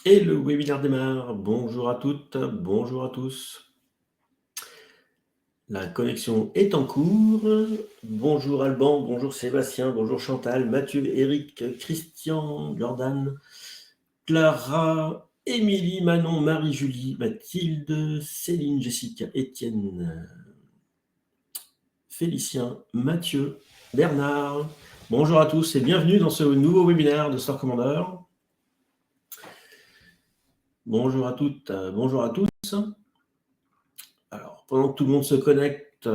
Et le webinaire démarre. Bonjour à toutes, bonjour à tous. La connexion est en cours. Bonjour Alban, bonjour Sébastien, bonjour Chantal, Mathieu, Eric, Christian, Jordan, Clara, Émilie, Manon, Marie-Julie, Mathilde, Céline, Jessica, Étienne, Félicien, Mathieu, Bernard. Bonjour à tous et bienvenue dans ce nouveau webinaire de Store Commander. Bonjour à toutes, bonjour à tous. Alors, pendant que tout le monde se connecte,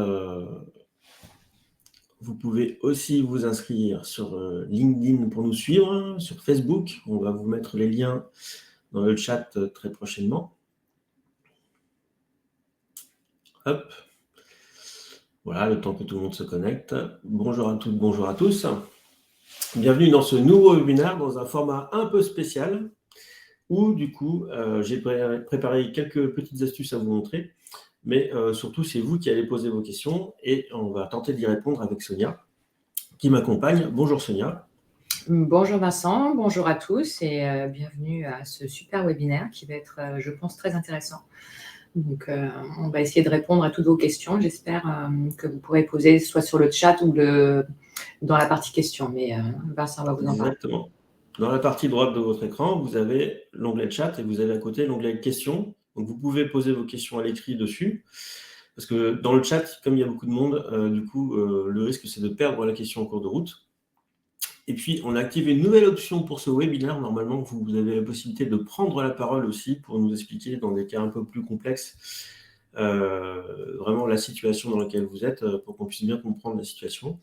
vous pouvez aussi vous inscrire sur LinkedIn pour nous suivre, sur Facebook. On va vous mettre les liens dans le chat très prochainement. Hop. Voilà, le temps que tout le monde se connecte. Bonjour à toutes, bonjour à tous. Bienvenue dans ce nouveau webinaire dans un format un peu spécial où, du coup, j'ai préparé quelques petites astuces à vous montrer. Mais surtout, c'est vous qui allez poser vos questions et on va tenter d'y répondre avec Sonia, qui m'accompagne. Bonjour Sonia. Bonjour Vincent, bonjour à tous et bienvenue à ce super webinaire qui va être, je pense, très intéressant. Donc, on va essayer de répondre à toutes vos questions. J'espère que vous pourrez poser soit sur le chat ou dans la partie questions. Mais Vincent va vous en parler. Exactement. Dans la partie droite de votre écran, vous avez l'onglet chat et vous avez à côté l'onglet questions. Donc, vous pouvez poser vos questions à l'écrit dessus. Parce que dans le chat, comme il y a beaucoup de monde, le risque, c'est de perdre la question en cours de route. Et puis, on a activé une nouvelle option pour ce webinaire. Normalement, vous avez la possibilité de prendre la parole aussi pour nous expliquer dans des cas un peu plus complexes vraiment la situation dans laquelle vous êtes pour qu'on puisse bien comprendre la situation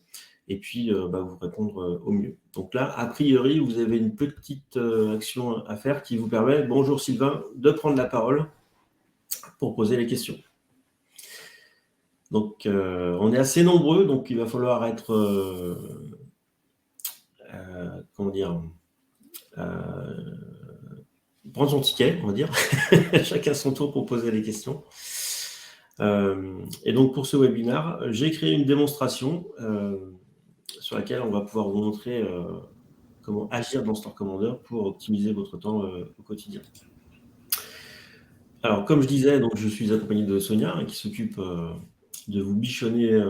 et puis vous répondre au mieux. Donc là, a priori, vous avez une petite action à faire qui vous permet, bonjour Sylvain, de prendre la parole pour poser les questions. Donc, on est assez nombreux, donc il va falloir être, prendre son ticket, on va dire, chacun son tour pour poser les questions. Et donc, pour ce webinaire, j'ai créé une démonstration sur laquelle on va pouvoir vous montrer comment agir dans Store Commander pour optimiser votre temps au quotidien. Alors, comme je disais, donc, je suis accompagné de Sonia qui s'occupe de vous bichonner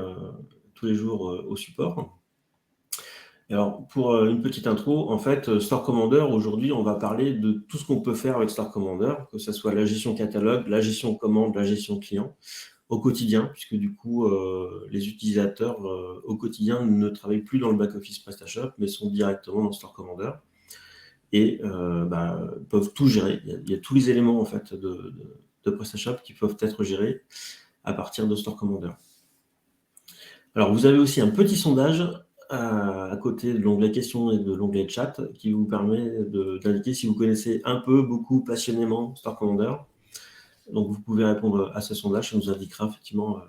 tous les jours au support. Alors, pour une petite intro, en fait, Store Commander, aujourd'hui, on va parler de tout ce qu'on peut faire avec Store Commander, que ce soit la gestion catalogue, la gestion commande, la gestion client, au quotidien, puisque du coup, les utilisateurs au quotidien ne travaillent plus dans le back-office PrestaShop, mais sont directement dans Store Commander et peuvent tout gérer. Il y a tous les éléments en fait de PrestaShop qui peuvent être gérés à partir de Store Commander. Alors, vous avez aussi un petit sondage à côté de l'onglet questions et de l'onglet chat qui vous permet d'indiquer si vous connaissez un peu, beaucoup, passionnément Store Commander. Donc, vous pouvez répondre à ce sondage, ça nous indiquera effectivement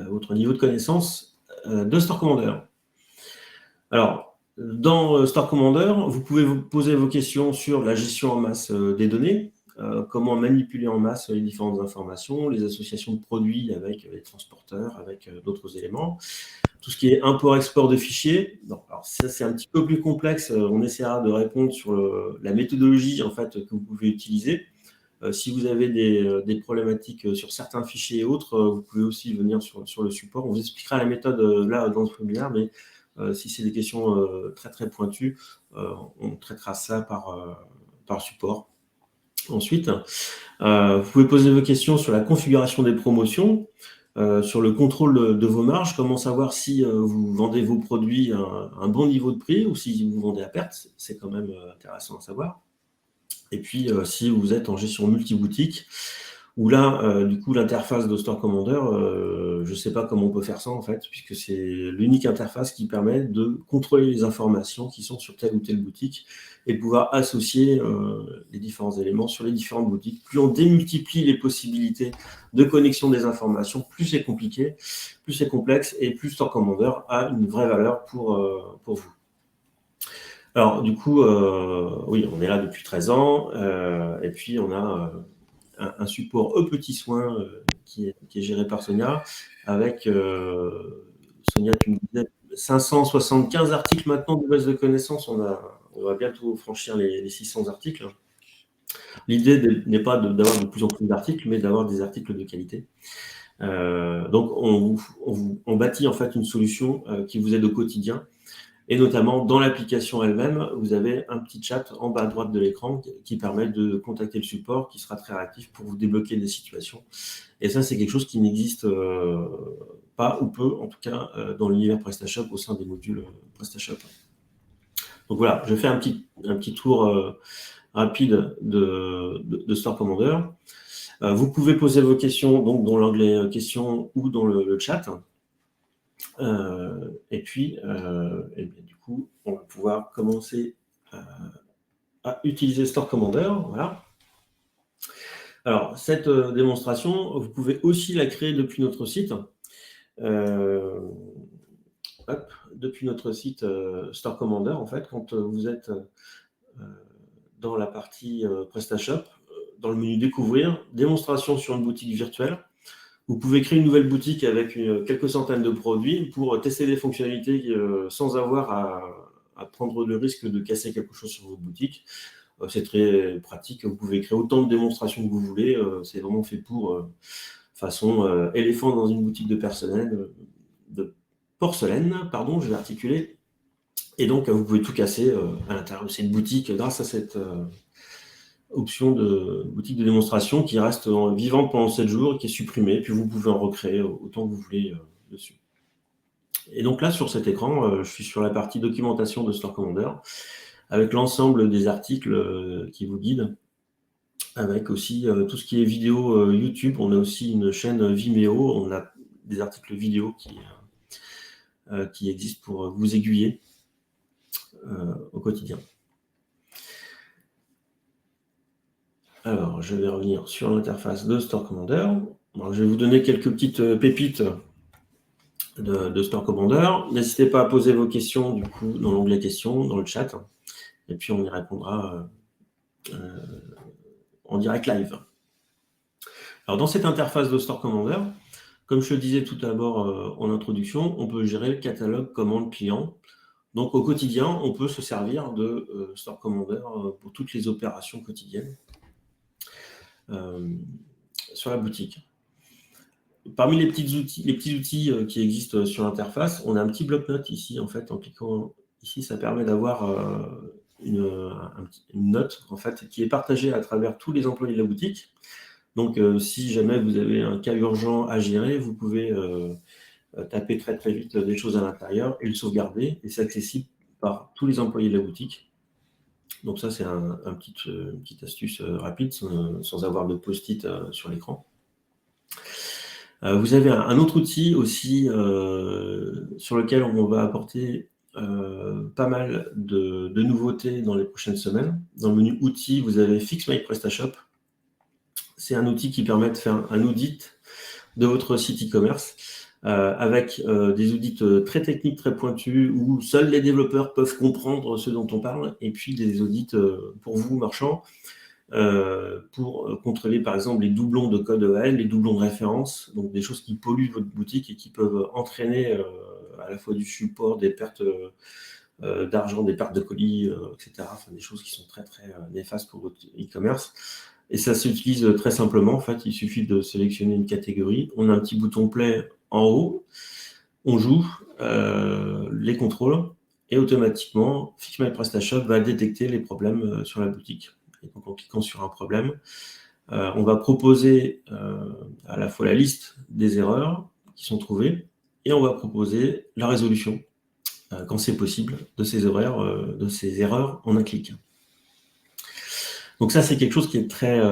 votre niveau de connaissance de Store Commander. Alors, dans Store Commander, vous pouvez vous poser vos questions sur la gestion en masse des données, comment manipuler en masse les différentes informations, les associations de produits avec les transporteurs, avec d'autres éléments, tout ce qui est import-export de fichiers. Donc, alors ça, c'est un petit peu plus complexe. On essaiera de répondre sur la méthodologie en fait, que vous pouvez utiliser. Si vous avez des problématiques sur certains fichiers et autres, vous pouvez aussi venir sur le support. On vous expliquera la méthode là dans ce webinaire, mais si c'est des questions très très pointues, on traitera ça par support. Ensuite, vous pouvez poser vos questions sur la configuration des promotions, sur le contrôle de vos marges, comment savoir si vous vendez vos produits à un bon niveau de prix ou si vous vendez à perte, c'est quand même intéressant à savoir. Et puis, si vous êtes en gestion multi-boutique, où là, du coup, l'interface de Store Commander, je ne sais pas comment on peut faire ça, en fait, puisque c'est l'unique interface qui permet de contrôler les informations qui sont sur telle ou telle boutique et de pouvoir associer les différents éléments sur les différentes boutiques. Plus on démultiplie les possibilités de connexion des informations, plus c'est compliqué, plus c'est complexe et plus Store Commander a une vraie valeur pour vous. Alors, du coup, oui, on est là depuis 13 ans, et puis on a un support aux petits soins qui est géré par Sonia, avec, Sonia, tu me disais, 575 articles maintenant de base de connaissances, on va bientôt franchir les 600 articles. L'idée n'est pas d'avoir de plus en plus d'articles, mais d'avoir des articles de qualité. Donc, on bâtit en fait une solution qui vous aide au quotidien. Et notamment, dans l'application elle-même, vous avez un petit chat en bas à droite de l'écran qui permet de contacter le support, qui sera très réactif pour vous débloquer des situations. Et ça, c'est quelque chose qui n'existe pas ou peu, en tout cas, dans l'univers PrestaShop au sein des modules PrestaShop. Donc voilà, je fais un petit tour rapide de Store Commander. Vous pouvez poser vos questions donc, dans l'onglet questions ou dans le chat. Et puis, du coup, on va pouvoir commencer à utiliser Store Commander. Voilà. Alors, cette démonstration, vous pouvez aussi la créer depuis notre site. Depuis notre site Store Commander, en fait, quand vous êtes dans la partie PrestaShop, dans le menu Découvrir, démonstration sur une boutique virtuelle, vous pouvez créer une nouvelle boutique avec quelques centaines de produits pour tester des fonctionnalités sans avoir à prendre le risque de casser quelque chose sur votre boutique. C'est très pratique. Vous pouvez créer autant de démonstrations que vous voulez. C'est vraiment fait pour façon éléphant dans une boutique de porcelaine, pardon, je vais articuler. Et donc, vous pouvez tout casser à l'intérieur de cette boutique grâce à cette option de boutique de démonstration qui reste vivante pendant 7 jours et qui est supprimée, puis vous pouvez en recréer autant que vous voulez dessus. Et donc là, sur cet écran, je suis sur la partie documentation de Store Commander, avec l'ensemble des articles qui vous guident, avec aussi tout ce qui est vidéo YouTube. On a aussi une chaîne Vimeo, on a des articles vidéo qui existent pour vous aiguiller au quotidien. Alors, je vais revenir sur l'interface de Store Commander. Alors, je vais vous donner quelques petites pépites de Store Commander. N'hésitez pas à poser vos questions du coup dans l'onglet questions, dans le chat, et puis on y répondra en direct live. Alors, dans cette interface de Store Commander, comme je le disais tout d'abord en introduction, on peut gérer le catalogue commande client. Donc, au quotidien, on peut se servir de Store Commander pour toutes les opérations quotidiennes sur la boutique. Parmi les petits outils qui existent sur l'interface, on a un petit bloc-notes ici, en fait, en cliquant ici, ça permet d'avoir une note, en fait, qui est partagée à travers tous les employés de la boutique. Donc, si jamais vous avez un cas urgent à gérer, vous pouvez taper très très vite des choses à l'intérieur et le sauvegarder, et c'est accessible par tous les employés de la boutique. Donc ça, c'est une petite astuce rapide, sans avoir de post-it sur l'écran. Vous avez un autre outil aussi sur lequel on va apporter pas mal de nouveautés dans les prochaines semaines. Dans le menu outils, vous avez Fix My PrestaShop. C'est un outil qui permet de faire un audit de votre site e-commerce avec des audits très techniques, très pointus, où seuls les développeurs peuvent comprendre ce dont on parle, et puis des audits pour vous, marchands, pour contrôler par exemple les doublons de code EAL, les doublons de référence, donc des choses qui polluent votre boutique et qui peuvent entraîner à la fois du support, des pertes d'argent, des pertes de colis, etc. Enfin, des choses qui sont très très néfastes pour votre e-commerce. Et ça s'utilise très simplement. En fait, il suffit de sélectionner une catégorie. On a un petit bouton play en haut. On joue les contrôles et automatiquement, Fix My PrestaShop va détecter les problèmes sur la boutique. Et donc, en cliquant sur un problème, on va proposer à la fois la liste des erreurs qui sont trouvées et on va proposer la résolution, quand c'est possible, de ces erreurs en un clic. Donc ça, c'est quelque chose qui est très,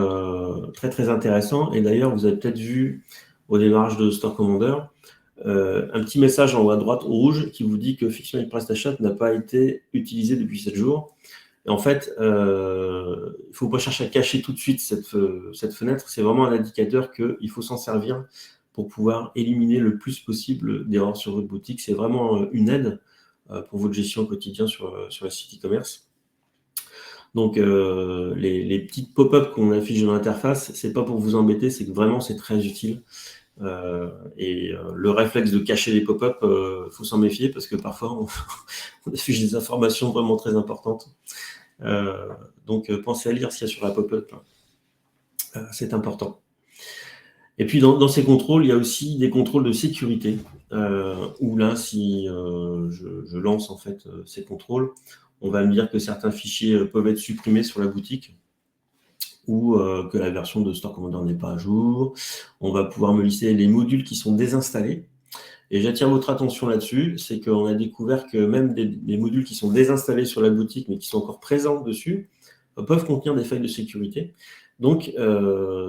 très, très intéressant. Et d'ailleurs, vous avez peut-être vu au démarrage de Store Commander un petit message en haut à droite rouge qui vous dit que Fix My PrestaShop n'a pas été utilisé depuis 7 jours. Et en fait, il ne faut pas chercher à cacher tout de suite cette fenêtre. C'est vraiment un indicateur qu'il faut s'en servir pour pouvoir éliminer le plus possible d'erreurs sur votre boutique. C'est vraiment une aide pour votre gestion au quotidien sur le site e-commerce. Donc, les petites pop-up qu'on affiche dans l'interface, c'est pas pour vous embêter, c'est que vraiment, c'est très utile. Le réflexe de cacher les pop-up, faut s'en méfier parce que parfois, on affiche des informations vraiment très importantes. Donc, pensez à lire ce qu'il y a sur la pop-up. C'est important. Et puis, dans ces contrôles, il y a aussi des contrôles de sécurité, où là, si je lance en fait ces contrôles, on va me dire que certains fichiers peuvent être supprimés sur la boutique ou que la version de Store Commander n'est pas à jour. On va pouvoir me lister les modules qui sont désinstallés. Et j'attire votre attention là-dessus, c'est qu'on a découvert que même des modules qui sont désinstallés sur la boutique, mais qui sont encore présents dessus, peuvent contenir des failles de sécurité. Donc,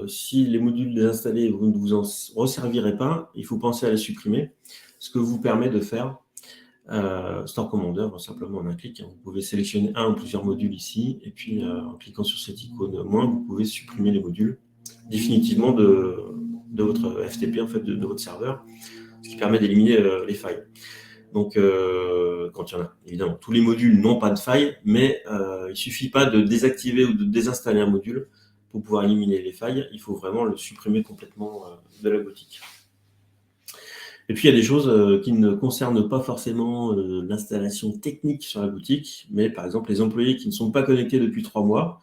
si les modules désinstallés, vous ne vous en resservirez pas, il faut penser à les supprimer, ce que vous permet de faire Store Commander, simplement en un clic. Vous pouvez sélectionner un ou plusieurs modules ici, et puis en cliquant sur cette icône moins, vous pouvez supprimer les modules définitivement de votre FTP, en fait, de votre serveur, ce qui permet d'éliminer les failles. Donc, quand il y en a, évidemment, tous les modules n'ont pas de failles, mais il ne suffit pas de désactiver ou de désinstaller un module pour pouvoir éliminer les failles. Il faut vraiment le supprimer complètement de la boutique. Et puis, il y a des choses qui ne concernent pas forcément l'installation technique sur la boutique, mais par exemple, les employés qui ne sont pas connectés depuis 3 mois,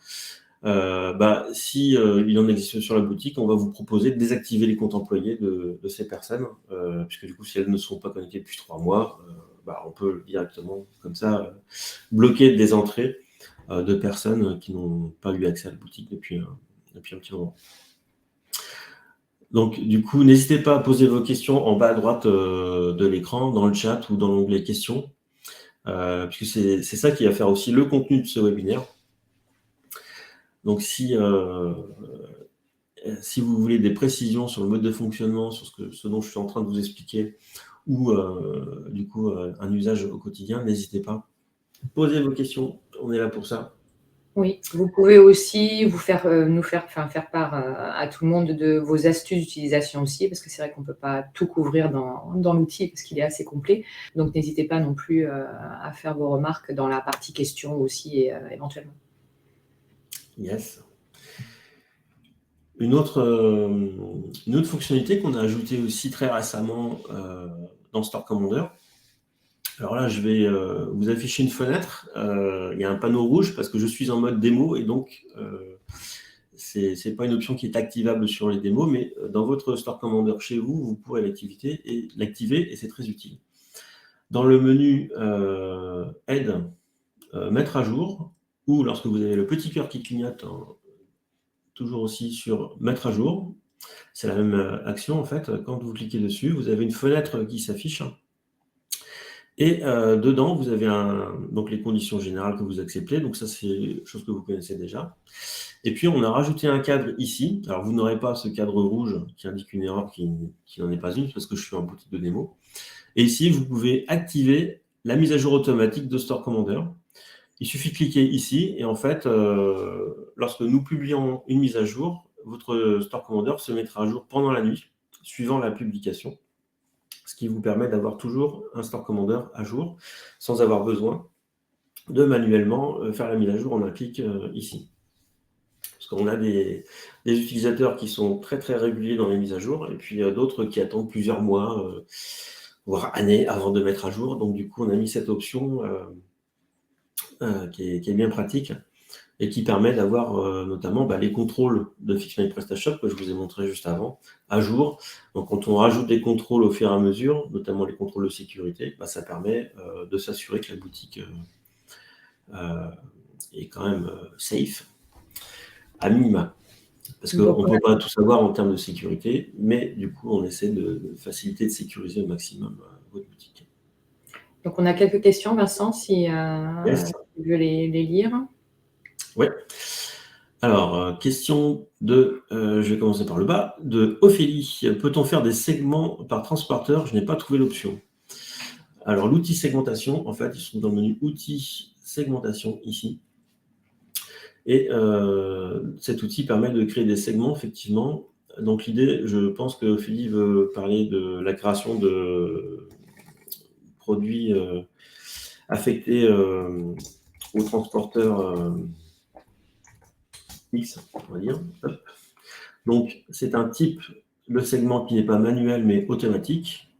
si il en existe sur la boutique, on va vous proposer de désactiver les comptes employés de ces personnes, puisque du coup, si elles ne sont pas connectées depuis 3 mois, on peut directement, comme ça, bloquer des entrées de personnes qui n'ont pas eu accès à la boutique depuis un petit moment. Donc, du coup, n'hésitez pas à poser vos questions en bas à droite de l'écran, dans le chat ou dans l'onglet questions, puisque c'est ça qui va faire aussi le contenu de ce webinaire. Donc, si vous voulez des précisions sur le mode de fonctionnement, sur ce dont je suis en train de vous expliquer, ou du coup un usage au quotidien, n'hésitez pas. Posez vos questions, on est là pour ça. Oui, vous pouvez aussi nous faire part à tout le monde de vos astuces d'utilisation aussi, parce que c'est vrai qu'on ne peut pas tout couvrir dans l'outil, parce qu'il est assez complet. Donc, n'hésitez pas non plus à faire vos remarques dans la partie questions aussi, éventuellement. Yes. Une autre fonctionnalité qu'on a ajoutée aussi très récemment dans Store Commander. Alors là, je vais vous afficher une fenêtre. Il y a un panneau rouge parce que je suis en mode démo et donc ce n'est pas une option qui est activable sur les démos, mais dans votre Store Commander chez vous, vous pourrez l'activer et c'est très utile. Dans le menu Aide, mettre à jour, ou lorsque vous avez le petit cœur qui clignote, toujours aussi sur mettre à jour, c'est la même action en fait. Quand vous cliquez dessus, vous avez une fenêtre qui s'affiche. Et dedans, vous avez donc les conditions générales que vous acceptez. Donc ça, c'est une chose que vous connaissez déjà. Et puis, on a rajouté un cadre ici. Alors, vous n'aurez pas ce cadre rouge qui indique une erreur qui n'en est pas une, parce que je suis en boutique de démo. Et ici, vous pouvez activer la mise à jour automatique de Store Commander. Il suffit de cliquer ici. Et en fait, lorsque nous publions une mise à jour, votre Store Commander se mettra à jour pendant la nuit, suivant la publication, ce qui vous permet d'avoir toujours un Store Commander à jour, sans avoir besoin de manuellement faire la mise à jour en un clic ici. Parce qu'on a des utilisateurs qui sont très très réguliers dans les mises à jour, et puis d'autres qui attendent plusieurs mois, voire années avant de mettre à jour. Donc du coup, on a mis cette option qui est bien pratique, et qui permet d'avoir notamment les contrôles de FixMy PrestaShop que je vous ai montré juste avant, à jour. Donc quand on rajoute des contrôles au fur et à mesure, notamment les contrôles de sécurité, ça permet de s'assurer que la boutique est quand même safe, à minima. Parce qu'on ne peut pas tout savoir en termes de sécurité, mais du coup on essaie de faciliter, de sécuriser au maximum votre boutique. Donc on a quelques questions, Vincent, si tu veux les lire. Oui. Alors, question de, je vais commencer par le bas, de Ophélie. Peut-on faire des segments par transporteur? Je n'ai pas trouvé l'option. Alors, l'outil segmentation, en fait, ils sont dans le menu outils segmentation ici. Et cet outil permet de créer des segments, effectivement. Donc, l'idée, je pense que Ophélie veut parler de la création de produits affectés aux transporteurs X, on va dire. Hop. Donc, c'est un type de segment qui n'est pas manuel, mais automatique,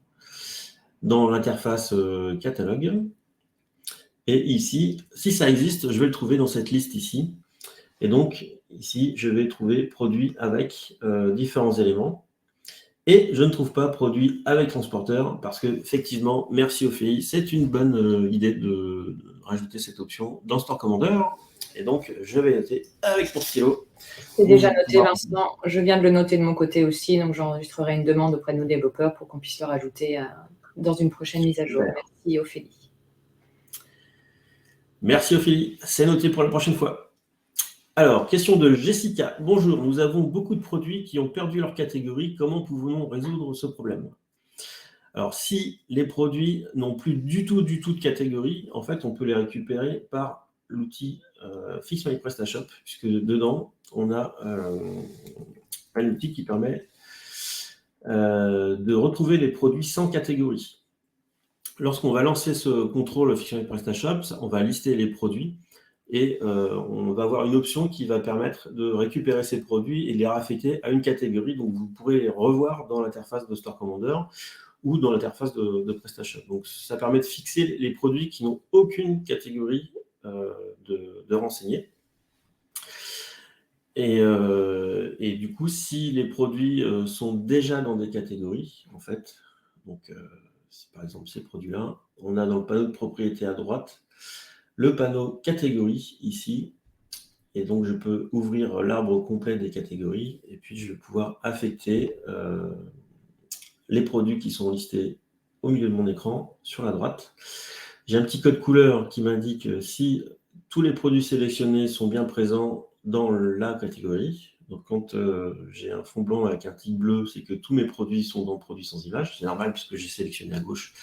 dans l'interface catalogue. Et ici, si ça existe, je vais le trouver dans cette liste ici. Et donc, ici, je vais trouver produit avec différents éléments. Et je ne trouve pas produit avec transporteur parce que, effectivement, merci Ophélie, c'est une bonne idée de rajouter cette option dans Store Commander. Et donc, je vais noter avec mon stylo. C'est déjà noté, Vincent. Je viens de le noter de mon côté aussi, donc j'enregistrerai une demande auprès de nos développeurs pour qu'on puisse le rajouter dans une prochaine mise à jour. Merci Ophélie. Merci Ophélie, c'est noté pour la prochaine fois. Alors, question de Jessica. Bonjour, nous avons beaucoup de produits qui ont perdu leur catégorie. Comment pouvons-nous résoudre ce problème? Alors, si les produits n'ont plus du tout de catégorie, en fait, on peut les récupérer par l'outil Fix My PrestaShop, puisque dedans, on a un outil qui permet de retrouver les produits sans catégorie. Lorsqu'on va lancer ce contrôle Fix My PrestaShop, on va lister les produits et on va avoir une option qui va permettre de récupérer ces produits et de les raffecter à une catégorie. Donc, vous pourrez les revoir dans l'interface de Store Commander ou dans l'interface de PrestaShop. Donc, ça permet de fixer les produits qui n'ont aucune catégorie de renseigner. Et du coup, si les produits sont déjà dans des catégories, en fait, donc par exemple ces produits-là, on a dans le panneau de propriété à droite le panneau catégorie ici, et donc je peux ouvrir l'arbre complet des catégories, et puis je vais pouvoir affecter les produits qui sont listés au milieu de mon écran sur la droite. J'ai un petit code couleur qui m'indique si tous les produits sélectionnés sont bien présents dans la catégorie. Donc, quand j'ai un fond blanc avec un tic bleu, c'est que tous mes produits sont dans produits sans image. C'est normal puisque j'ai sélectionné à gauche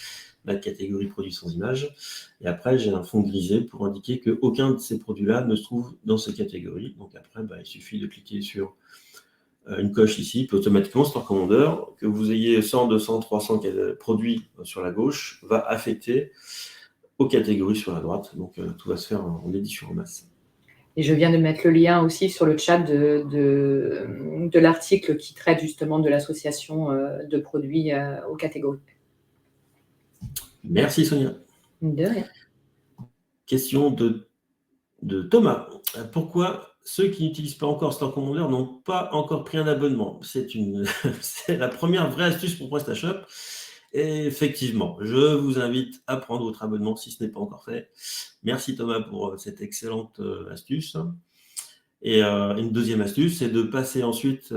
la catégorie produits sans image. Et après, j'ai un fond grisé pour indiquer qu'aucun de ces produits-là ne se trouve dans ces catégories. Donc après, il suffit de cliquer sur une coche ici, puis automatiquement, Store Commander, que vous ayez 100, 200, 300 produits sur la gauche, va affecter aux catégories sur la droite. Donc, tout va se faire en édition en masse. Et je viens de mettre le lien aussi sur le chat de l'article qui traite justement de l'association de produits aux catégories. Merci Sonia. De rien. Question de Thomas. Pourquoi ceux qui n'utilisent pas encore Store Commander n'ont pas encore pris un abonnement? C'est la première vraie astuce pour PrestaShop. Et effectivement, je vous invite à prendre votre abonnement si ce n'est pas encore fait. Merci Thomas pour cette excellente astuce. Et une deuxième astuce, c'est de passer ensuite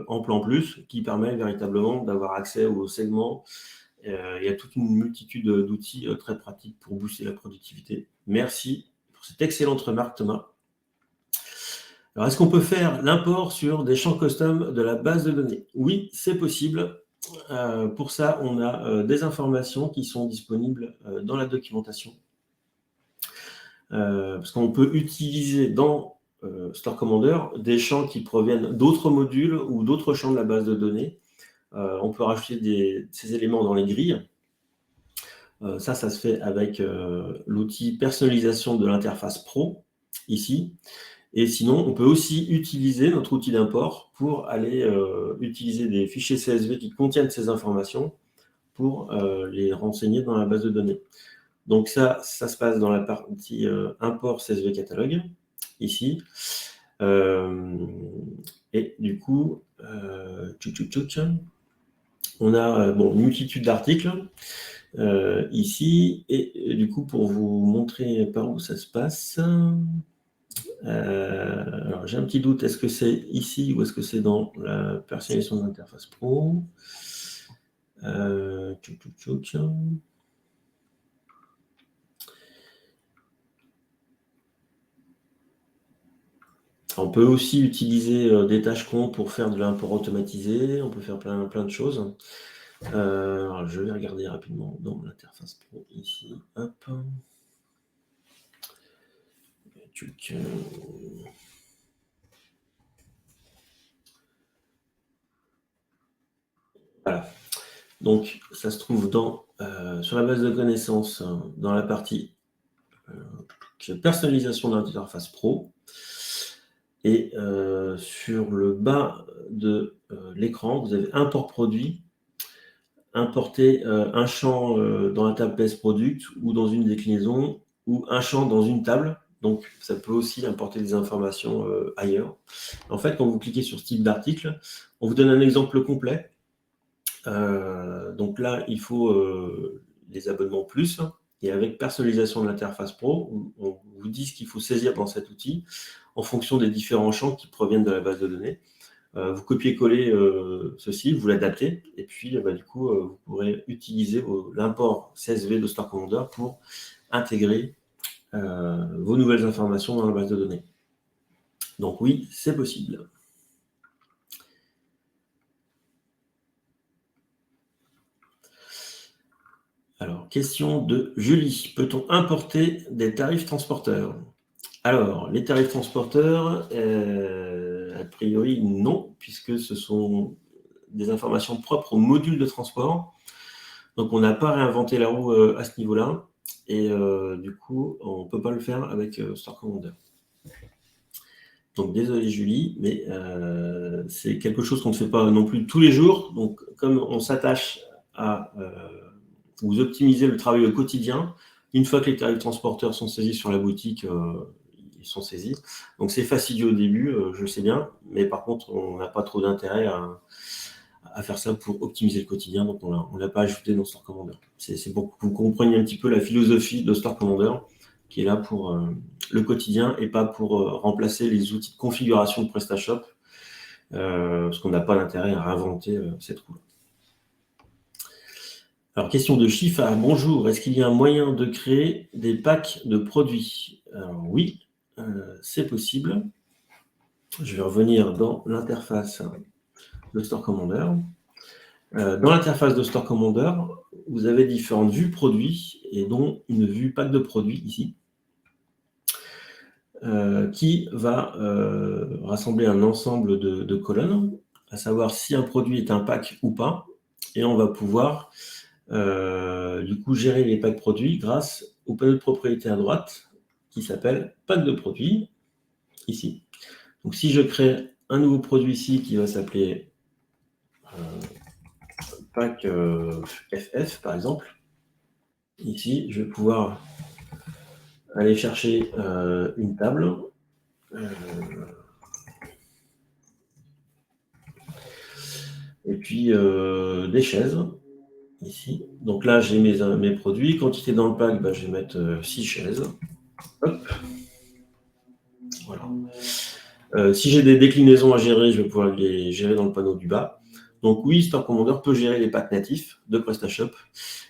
en plan plus, qui permet véritablement d'avoir accès aux segments. Il y a toute une multitude d'outils très pratiques pour booster la productivité. Merci pour cette excellente remarque, Thomas. Alors, est-ce qu'on peut faire l'import sur des champs custom de la base de données? Oui, c'est possible. Pour ça, on a des informations qui sont disponibles dans la documentation. Parce qu'on peut utiliser dans Store Commander des champs qui proviennent d'autres modules ou d'autres champs de la base de données. On peut rajouter ces éléments dans les grilles. Ça se fait avec l'outil personnalisation de l'interface Pro, ici. Et sinon, on peut aussi utiliser notre outil d'import pour aller utiliser des fichiers CSV qui contiennent ces informations pour les renseigner dans la base de données. Donc ça se passe dans la partie import CSV catalogue, ici. Et du coup, on a une multitude d'articles ici. Et du coup, pour vous montrer par où ça se passe, alors j'ai un petit doute, est-ce que c'est ici ou est-ce que c'est dans la personnalisation de l'interface Pro? On peut aussi utiliser des tâches comptes pour faire de l'import automatisé. On peut faire plein de choses. Alors je vais regarder rapidement dans l'interface Pro ici. Hop. Voilà. Donc, ça se trouve sur la base de connaissances, dans la partie personnalisation de l'interface Pro. Et sur le bas de l'écran, vous avez import produit, importer un champ dans la table PS Product ou dans une déclinaison, ou un champ dans une table. Donc, ça peut aussi importer des informations ailleurs. En fait, quand vous cliquez sur ce type d'article, on vous donne un exemple complet. Donc là, il faut les abonnements plus. Et avec personnalisation de l'interface pro, on vous dit ce qu'il faut saisir dans cet outil en fonction des différents champs qui proviennent de la base de données. Vous copiez-collez ceci, vous l'adaptez, et puis du coup, vous pourrez utiliser l'import CSV de Store Commander pour intégrer vos nouvelles informations dans la base de données. Donc oui, c'est possible. Alors, question de Julie. Peut-on importer des tarifs transporteurs? Alors, les tarifs transporteurs, a priori, non, puisque ce sont des informations propres au module de transport. Donc, on n'a pas réinventé la roue à ce niveau-là. Et du coup, on ne peut pas le faire avec Store Commander. Donc, désolé Julie, mais c'est quelque chose qu'on ne fait pas non plus tous les jours. Donc, comme on s'attache à vous optimiser le travail au quotidien, une fois que les tarifs transporteurs sont saisis sur la boutique, ils sont saisis. Donc, c'est fastidieux au début, je sais bien, mais par contre, on n'a pas trop d'intérêt à faire ça pour optimiser le quotidien, donc on ne l'a pas ajouté dans Store Commander. C'est pour que vous compreniez un petit peu la philosophie de Store Commander, qui est là pour le quotidien et pas pour remplacer les outils de configuration de PrestaShop, parce qu'on n'a pas d'intérêt à réinventer cette roue. Alors, question de Chifa. Bonjour, est-ce qu'il y a un moyen de créer des packs de produits? Alors, oui, c'est possible. Je vais revenir dans l'interface de Store Commander. Dans l'interface de Store Commander, vous avez différentes vues produits et dont une vue pack de produits ici, qui va rassembler un ensemble de colonnes, à savoir si un produit est un pack ou pas, et on va pouvoir du coup gérer les packs produits grâce au panneau de propriété à droite qui s'appelle pack de produits, ici. Donc si je crée un nouveau produit ici qui va s'appeler pack FF par exemple, ici je vais pouvoir aller chercher une table, et puis des chaises ici. Donc là j'ai mes produits, quantité dans le pack, je vais mettre 6 chaises. Hop. Voilà. Si j'ai des déclinaisons à gérer, je vais pouvoir les gérer dans le panneau du bas. Donc oui, Store Commander peut gérer les packs natifs de PrestaShop.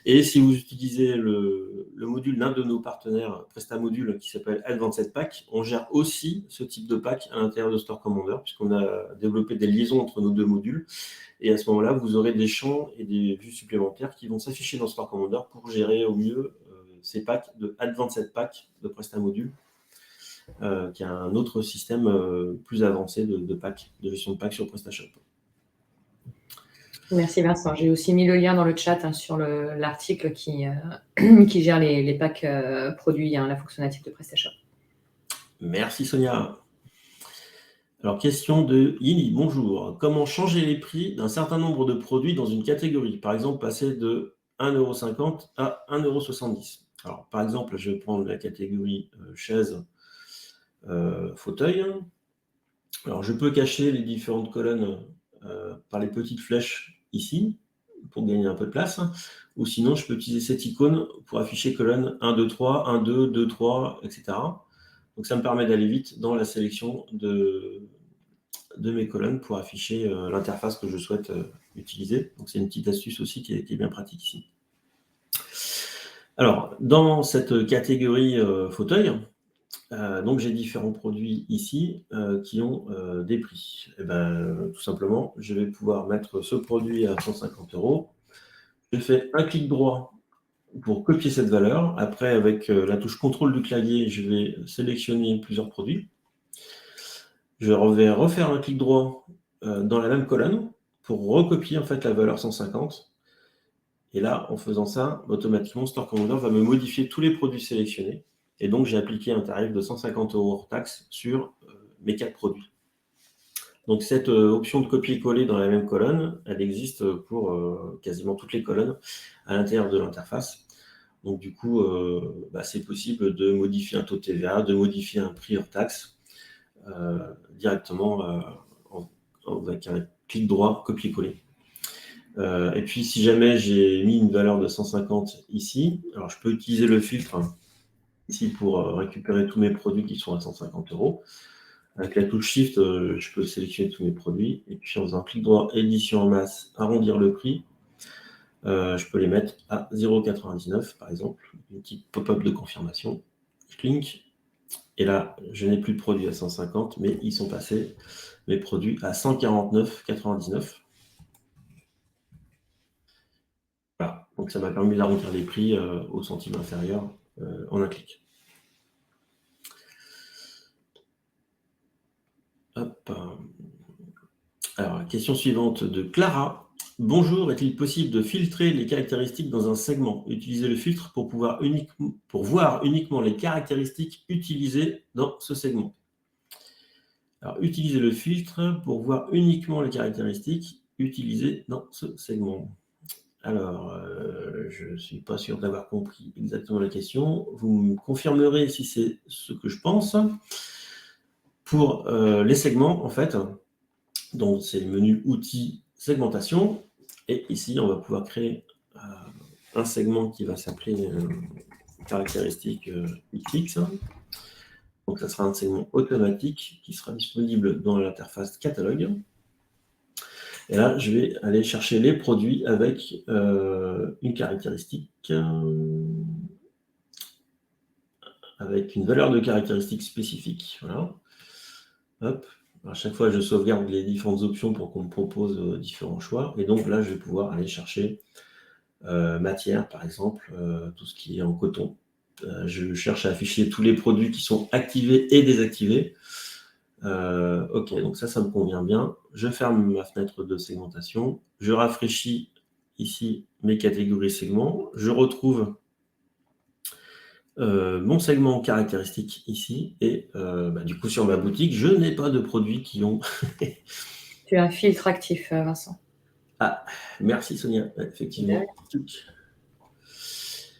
Et si vous utilisez le module d'un de nos partenaires PrestaModule qui s'appelle Advanced Pack, on gère aussi ce type de pack à l'intérieur de Store Commander, puisqu'on a développé des liaisons entre nos deux modules. Et à ce moment-là, vous aurez des champs et des vues supplémentaires qui vont s'afficher dans Store Commander pour gérer au mieux ces packs de Advanced Pack de PrestaModule, qui a un autre système plus avancé de pack, de gestion de pack sur PrestaShop. Merci Vincent. J'ai aussi mis le lien dans le chat sur l'article qui gère les packs produits, la fonction native de PrestaShop. Merci Sonia. Alors, question de Yini. Bonjour. Comment changer les prix d'un certain nombre de produits dans une catégorie? Par exemple, passer de 1,50 € à 1,70 €. Alors, par exemple, je vais prendre la catégorie chaise, fauteuil. Alors, je peux cacher les différentes colonnes par les petites flèches ici, pour gagner un peu de place. Ou sinon, je peux utiliser cette icône pour afficher colonne 1, 2, 3, 1, 2, 2, 3, etc. Donc, ça me permet d'aller vite dans la sélection de mes colonnes pour afficher l'interface que je souhaite utiliser. Donc, c'est une petite astuce aussi qui est bien pratique ici. Alors, dans cette catégorie fauteuil, donc j'ai différents produits ici qui ont des prix. Et tout simplement, je vais pouvoir mettre ce produit à 150 €. Je fais un clic droit pour copier cette valeur. Après, avec la touche contrôle du clavier, je vais sélectionner plusieurs produits. Je vais refaire un clic droit dans la même colonne pour recopier en fait la valeur 150. Et là, en faisant ça, automatiquement, Store Commander va me modifier tous les produits sélectionnés. Et donc, j'ai appliqué un tarif de 150 € hors taxe sur mes 4 produits. Donc, cette option de copier-coller dans la même colonne, elle existe pour quasiment toutes les colonnes à l'intérieur de l'interface. Donc, du coup, c'est possible de modifier un taux de TVA, de modifier un prix hors taxe directement avec un clic droit, copier-coller. Et puis, si jamais j'ai mis une valeur de 150 ici, alors je peux utiliser le filtre ici pour récupérer tous mes produits qui sont à 150 €. Avec la touche Shift, je peux sélectionner tous mes produits. Et puis, en faisant un clic droit, édition en masse, arrondir le prix, je peux les mettre à 0,99 par exemple. Une petite pop-up de confirmation. Je clique. Et là, je n'ai plus de produits à 150, mais ils sont passés, mes produits, à 149,99. Voilà. Donc, ça m'a permis d'arrondir les prix au centime inférieur en un clic. Hop. Alors, question suivante de Clara. Bonjour, est-il possible de filtrer les caractéristiques dans un segment? Utiliser le filtre pour voir uniquement les caractéristiques utilisées dans ce segment. Alors, utiliser le filtre pour voir uniquement les caractéristiques utilisées dans ce segment. Alors, je ne suis pas sûr d'avoir compris exactement la question. Vous me confirmerez si c'est ce que je pense. Pour les segments, en fait, donc c'est le menu outils segmentation. Et ici, on va pouvoir créer un segment qui va s'appeler caractéristiques XX. Donc, ça sera un segment automatique qui sera disponible dans l'interface catalogue. Et là, je vais aller chercher les produits avec une caractéristique, avec une valeur de caractéristique spécifique. Voilà. Hop. À chaque fois, je sauvegarde les différentes options pour qu'on me propose différents choix. Et donc là, je vais pouvoir aller chercher matière, par exemple, tout ce qui est en coton. Je cherche à afficher tous les produits qui sont activés et désactivés. Ok, donc ça me convient bien. Je ferme ma fenêtre de segmentation. Je rafraîchis ici mes catégories segments. Je retrouve mon segment caractéristique ici. Et du coup, sur ma boutique, je n'ai pas de produits qui ont... Tu as un filtre actif, Vincent. Ah, merci Sonia, effectivement.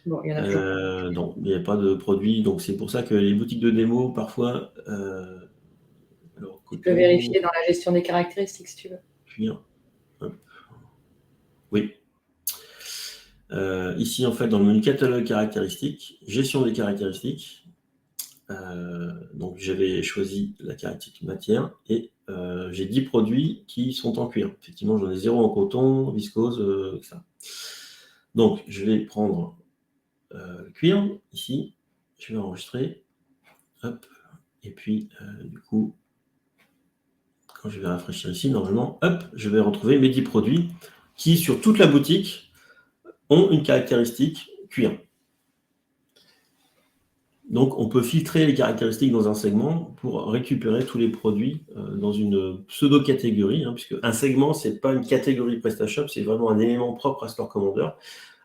Bon, il y en a toujours. Non, il n'y a pas de produits. Donc, c'est pour ça que les boutiques de démo, parfois... Tu peux vérifier dans la gestion des caractéristiques, si tu veux. Cuir. Oui. Ici, en fait, dans le menu catalogue caractéristiques, gestion des caractéristiques, donc j'avais choisi la caractéristique matière et j'ai 10 produits qui sont en cuir. Effectivement, j'en ai 0 en coton, viscose, etc. Donc, je vais prendre le cuir ici, je vais enregistrer, hop, et puis du coup, quand je vais rafraîchir ici, normalement, hop, je vais retrouver mes 10 produits qui, sur toute la boutique, ont une caractéristique cuir. Donc, on peut filtrer les caractéristiques dans un segment pour récupérer tous les produits dans une pseudo-catégorie, puisque un segment, ce n'est pas une catégorie PrestaShop, c'est vraiment un élément propre à Store Commander.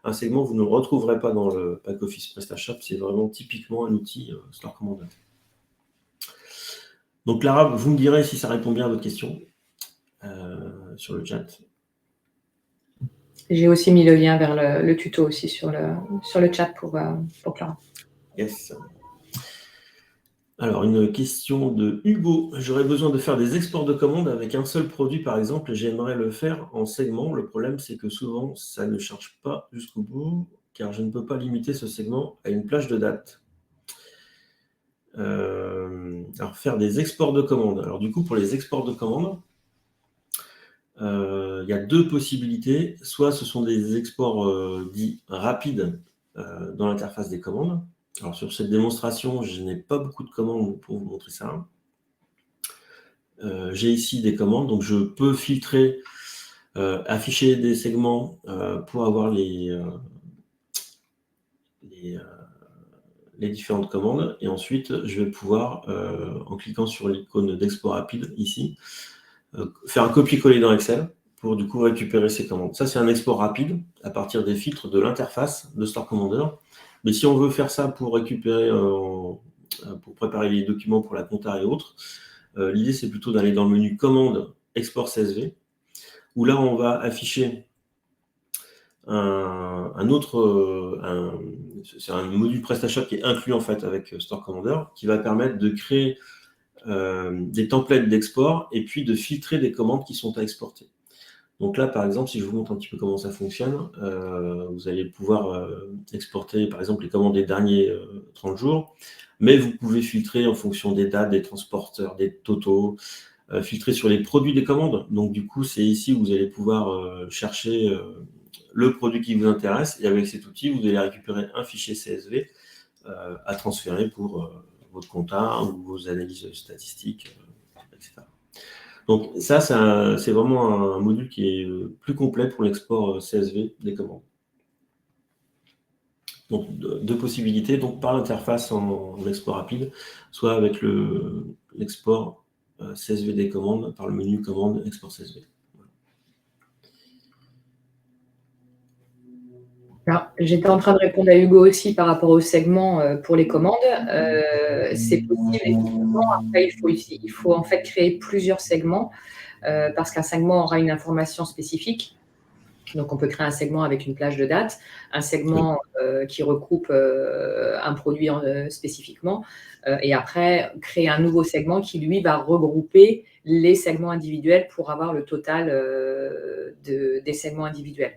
Un segment, vous ne le retrouverez pas dans le pack Office PrestaShop, c'est vraiment typiquement un outil Store Commander. Donc, Clara, vous me direz si ça répond bien à votre question sur le chat. J'ai aussi mis le lien vers le tuto aussi sur le chat pour Clara. Yes. Alors, une question de Hugo. J'aurais besoin de faire des exports de commandes avec un seul produit, par exemple, et j'aimerais le faire en segment. Le problème, c'est que souvent, ça ne charge pas jusqu'au bout, car je ne peux pas limiter ce segment à une plage de date. Alors, faire des exports de commandes. Alors, du coup, pour les exports de commandes, il y a deux possibilités. Soit ce sont des exports dits rapides dans l'interface des commandes. Alors, sur cette démonstration, je n'ai pas beaucoup de commandes pour vous montrer ça. J'ai ici des commandes, donc je peux filtrer, afficher des segments pour avoir les différentes commandes. Et ensuite, je vais pouvoir, en cliquant sur l'icône d'export rapide ici, faire un copier-coller dans Excel pour du coup récupérer ces commandes. Ça, c'est un export rapide à partir des filtres de l'interface de Store Commander. Mais si on veut faire ça pour récupérer, pour préparer les documents pour la compta et autres, l'idée, c'est plutôt d'aller dans le menu commande export CSV, où là, on va afficher c'est un module PrestaShop qui est inclus en fait avec Store Commander, qui va permettre de créer des templates d'export et puis de filtrer des commandes qui sont à exporter. Donc là, par exemple, si je vous montre un petit peu comment ça fonctionne, vous allez pouvoir exporter, par exemple, les commandes des derniers 30 jours, mais vous pouvez filtrer en fonction des dates, des transporteurs, des totaux, filtrer sur les produits des commandes. Donc du coup, c'est ici où vous allez pouvoir chercher le produit qui vous intéresse, et avec cet outil, vous allez récupérer un fichier CSV à transférer pour votre compta ou vos analyses statistiques, etc. Donc ça, c'est vraiment un module qui est plus complet pour l'export CSV des commandes. Donc deux possibilités, donc par l'interface en export rapide, soit avec l'export CSV des commandes par le menu commande export CSV. J'étais en train de répondre à Hugo aussi par rapport au segment pour les commandes. C'est possible, effectivement. Après, il faut en fait créer plusieurs segments parce qu'un segment aura une information spécifique. Donc, on peut créer un segment avec une plage de date, un segment qui recoupe un produit spécifiquement, et après, créer un nouveau segment qui, lui, va regrouper les segments individuels pour avoir le total des segments individuels.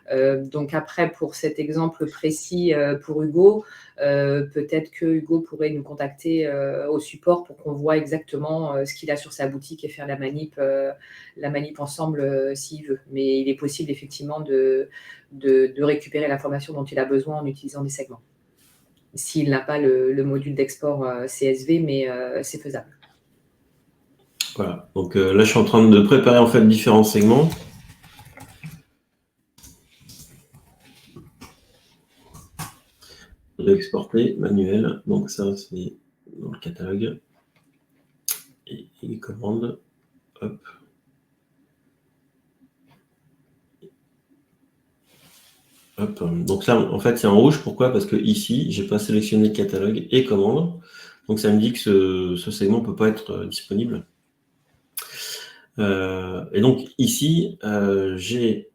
Donc après, pour cet exemple précis pour Hugo, peut-être que Hugo pourrait nous contacter au support pour qu'on voit exactement ce qu'il a sur sa boutique et faire la manip ensemble s'il veut. Mais il est possible effectivement de récupérer l'information dont il a besoin en utilisant des segments. S'il n'a pas le module d'export CSV, mais c'est faisable. Voilà, donc là je suis en train de préparer en fait différents segments. Exporter manuel, donc ça c'est dans le catalogue et les commandes, hop. Hop. Donc là en fait c'est en rouge, pourquoi? Parce que ici j'ai pas sélectionné catalogue et commande, donc ça me dit que ce segment peut pas être disponible. Et donc ici j'ai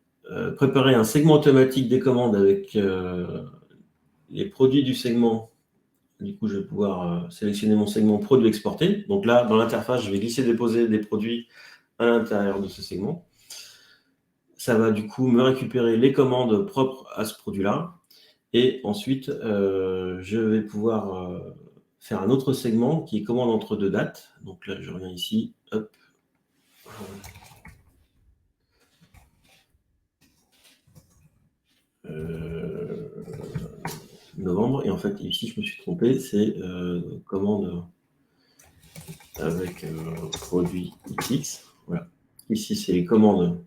préparé un segment automatique des commandes avec les produits du segment. Du coup, je vais pouvoir sélectionner mon segment produit exporté. Donc là, dans l'interface, je vais glisser-déposer des produits à l'intérieur de ce segment. Ça va du coup me récupérer les commandes propres à ce produit-là. Et ensuite, je vais pouvoir faire un autre segment qui est commande entre deux dates. Donc là, je reviens ici. Hop. Novembre. Et en fait, ici, je me suis trompé. C'est commande avec produit XX. Voilà. Ici, c'est les commandes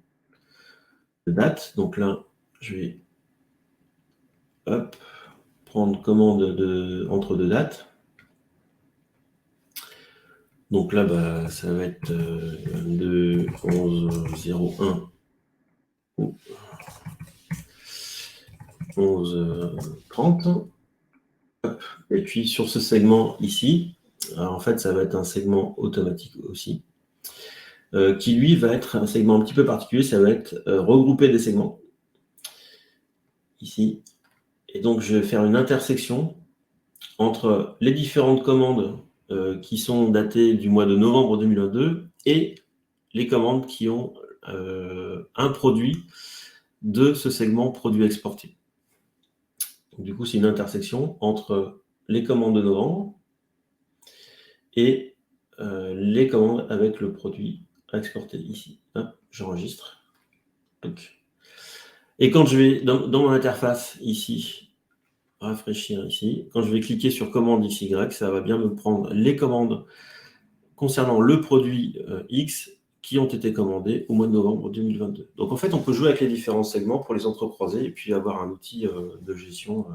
de date. Donc là, je vais prendre commande entre deux dates. Donc là, bah, ça va être 2, 11, 01 ou 11, 30. Et puis sur ce segment ici, alors en fait, ça va être un segment automatique aussi, qui lui va être un segment un petit peu particulier, ça va être regrouper des segments, ici. Et donc, je vais faire une intersection entre les différentes commandes qui sont datées du mois de novembre 2022 et les commandes qui ont un produit de ce segment produit exporté. Donc, du coup, c'est une intersection entre les commandes de novembre et les commandes avec le produit à exporter ici. J'enregistre. Et quand je vais dans mon interface ici, rafraîchir ici, quand je vais cliquer sur commande XY, ça va bien me prendre les commandes concernant le produit X qui ont été commandés au mois de novembre 2022. Donc en fait, on peut jouer avec les différents segments pour les entrecroiser et puis avoir un outil de gestion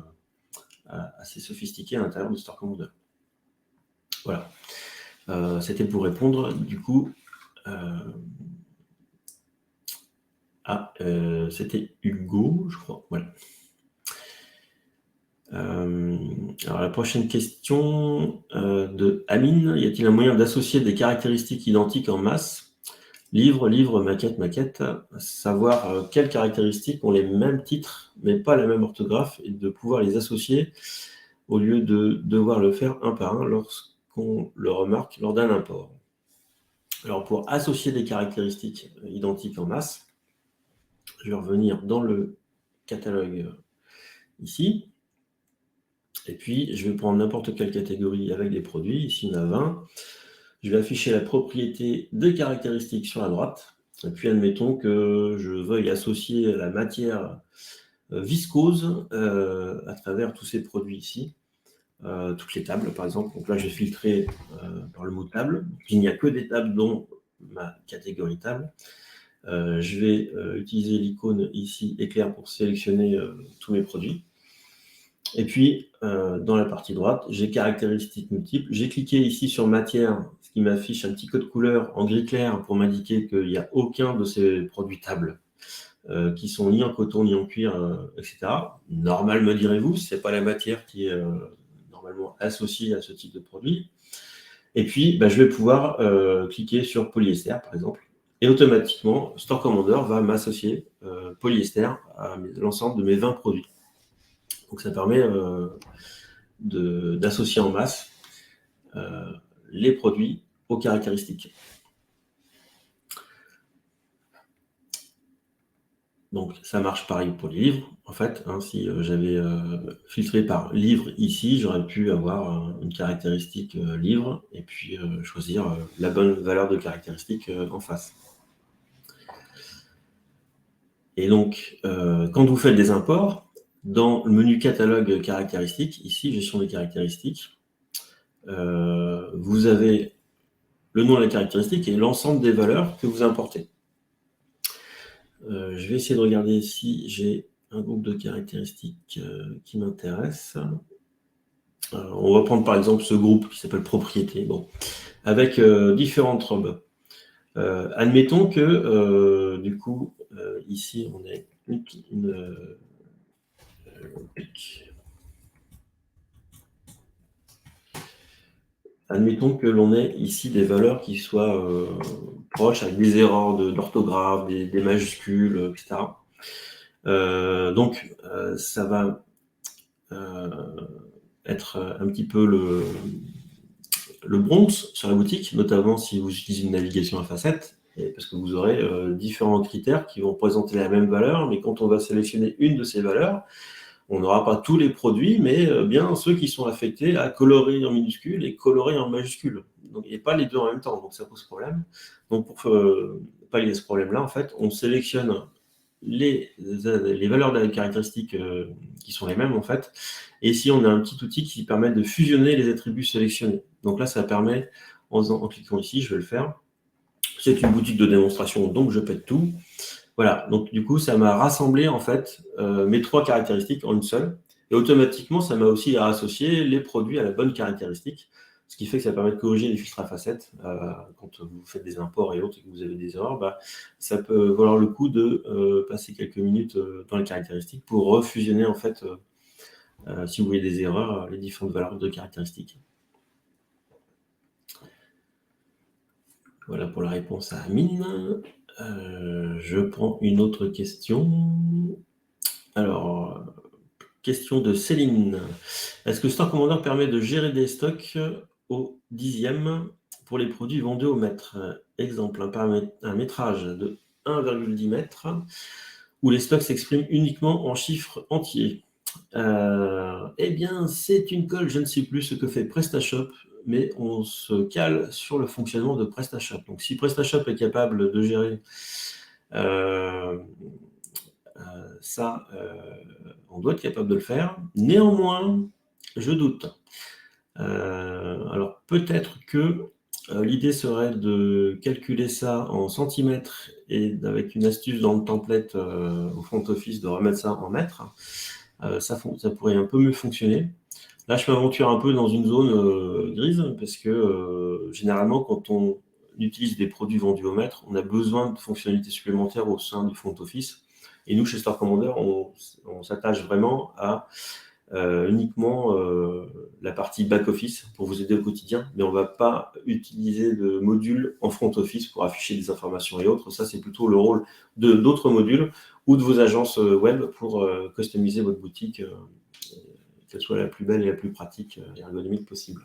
assez sophistiqué à l'intérieur de Store Commander. Voilà. C'était pour répondre du coup c'était Hugo, je crois. Voilà. Alors la prochaine question de Amine, y a-t-il un moyen d'associer des caractéristiques identiques en masse livre, maquette, savoir quelles caractéristiques ont les mêmes titres, mais pas la même orthographe, et de pouvoir les associer au lieu de devoir le faire un par un lorsqu'on le remarque lors d'un import. Alors, pour associer des caractéristiques identiques en masse, je vais revenir dans le catalogue ici, et puis je vais prendre n'importe quelle catégorie avec des produits, ici il y en a 20, je vais afficher la propriété des caractéristiques sur la droite, et puis admettons que je veuille associer la matière viscose à travers tous ces produits ici, toutes les tables par exemple. Donc là je vais filtrer par le mot table, il n'y a que des tables dont ma catégorie table. Je vais utiliser l'icône ici éclair pour sélectionner tous mes produits. Et puis, dans la partie droite, j'ai caractéristiques multiples. J'ai cliqué ici sur matière, ce qui m'affiche un petit code couleur en gris clair pour m'indiquer qu'il n'y a aucun de ces produits tables qui sont ni en coton ni en cuir, etc. Normal, me direz-vous, ce n'est pas la matière qui est normalement associée à ce type de produit. Et puis, je vais pouvoir cliquer sur polyester, par exemple, et automatiquement, Store Commander va m'associer polyester à l'ensemble de mes 20 produits. Donc, ça permet d'associer en masse les produits aux caractéristiques. Donc, ça marche pareil pour les livres. En fait, si j'avais filtré par livre ici, j'aurais pu avoir une caractéristique livre et puis choisir la bonne valeur de caractéristique en face. Et donc, quand vous faites des imports, dans le menu catalogue caractéristiques, ici, gestion des caractéristiques, vous avez le nom de la caractéristique et l'ensemble des valeurs que vous importez. Je vais essayer de regarder si j'ai un groupe de caractéristiques qui m'intéresse. On va prendre par exemple ce groupe qui s'appelle propriété, avec différentes robes. Admettons que, du coup, ici, on est admettons que l'on ait ici des valeurs qui soient proches, avec des erreurs d'orthographe, des majuscules, etc. Donc, ça va être un petit peu le Bronx sur la boutique, notamment si vous utilisez une navigation à facettes, parce que vous aurez différents critères qui vont présenter la même valeur, mais quand on va sélectionner une de ces valeurs, on n'aura pas tous les produits, mais bien ceux qui sont affectés à colorer en minuscule et colorer en majuscule. Donc, et pas les deux en même temps, donc ça pose problème. Donc pour pallier ce problème-là, en fait, on sélectionne les valeurs de caractéristiques qui sont les mêmes, en fait. Et ici, on a un petit outil qui permet de fusionner les attributs sélectionnés. Donc là, ça permet, en cliquant ici, je vais le faire. C'est une boutique de démonstration, donc je pète tout. Voilà, donc du coup, ça m'a rassemblé en fait mes 3 caractéristiques en une seule. Et automatiquement, ça m'a aussi associé les produits à la bonne caractéristique, ce qui fait que ça permet de corriger les filtres à facettes. Quand vous faites des imports et autres et que vous avez des erreurs, ça peut valoir le coup de passer quelques minutes dans les caractéristiques pour refusionner en fait, si vous voyez des erreurs, les différentes valeurs de caractéristiques. Voilà pour la réponse à Amine. Je prends une autre question. Alors, question de Céline. Est-ce que Store Commander permet de gérer des stocks au dixième pour les produits vendus au mètre? Exemple, un métrage de 1,10 mètres où les stocks s'expriment uniquement en chiffres entiers. Eh bien, c'est une colle, je ne sais plus ce que fait PrestaShop, mais on se cale sur le fonctionnement de PrestaShop. Donc, si PrestaShop est capable de gérer ça, on doit être capable de le faire. Néanmoins, je doute. Alors, peut-être que l'idée serait de calculer ça en centimètres et avec une astuce dans le template au front office de remettre ça en mètres. Ça pourrait un peu mieux fonctionner. Là, je m'aventure un peu dans une zone grise parce que généralement, quand on utilise des produits vendus au mètre, on a besoin de fonctionnalités supplémentaires au sein du front office. Et nous, chez Store Commander, on s'attache vraiment à uniquement la partie back-office pour vous aider au quotidien, mais on ne va pas utiliser de modules en front-office pour afficher des informations et autres. Ça, c'est plutôt le rôle d'autres modules ou de vos agences web pour customiser votre boutique, qu'elle soit la plus belle et la plus pratique et ergonomique possible.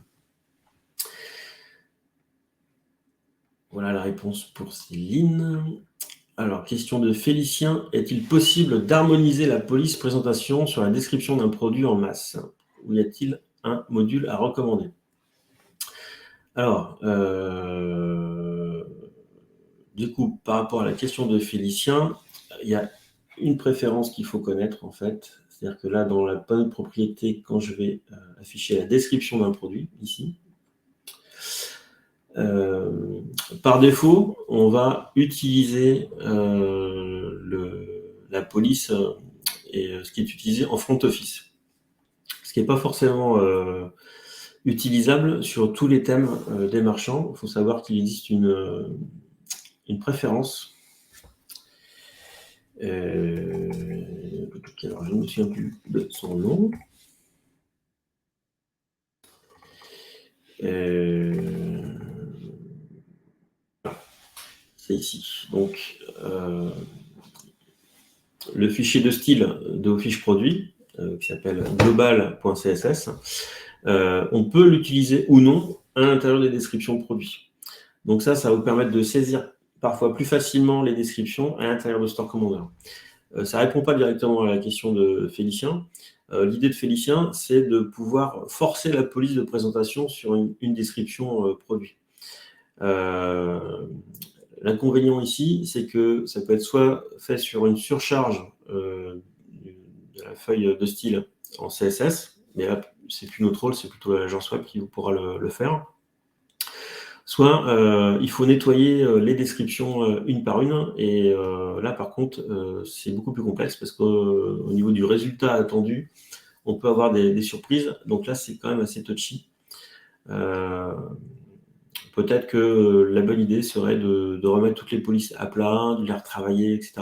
Voilà la réponse pour Céline. Alors, question de Félicien. Est-il possible d'harmoniser la police présentation sur la description d'un produit en masse? Ou y a-t-il un module à recommander? Alors, du coup, par rapport à la question de Félicien, il y a une préférence qu'il faut connaître, en fait. C'est-à-dire que là, dans la panneau de propriété, quand je vais afficher la description d'un produit, ici, par défaut, on va utiliser la police et ce qui est utilisé en front office. Ce qui n'est pas forcément utilisable sur tous les thèmes des marchands. Il faut savoir qu'il existe une préférence. Alors, je ne me souviens plus de son nom. C'est ici. Donc, le fichier de style de vos fiches produits, qui s'appelle global.css, on peut l'utiliser ou non à l'intérieur des descriptions de produits. Donc ça va vous permettre de saisir parfois plus facilement les descriptions à l'intérieur de Store Commander. Ça ne répond pas directement à la question de Félicien. L'idée de Félicien, c'est de pouvoir forcer la police de présentation sur une description produit. L'inconvénient ici, c'est que ça peut être soit fait sur une surcharge de la feuille de style en CSS, mais là, c'est plus notre rôle, c'est plutôt l'agence web qui pourra le faire. Soit il faut nettoyer les descriptions une par une, et là, par contre, c'est beaucoup plus complexe parce qu'au niveau du résultat attendu, on peut avoir des surprises. Donc là, c'est quand même assez touchy. Peut-être que la bonne idée serait de remettre toutes les polices à plat, de les retravailler, etc.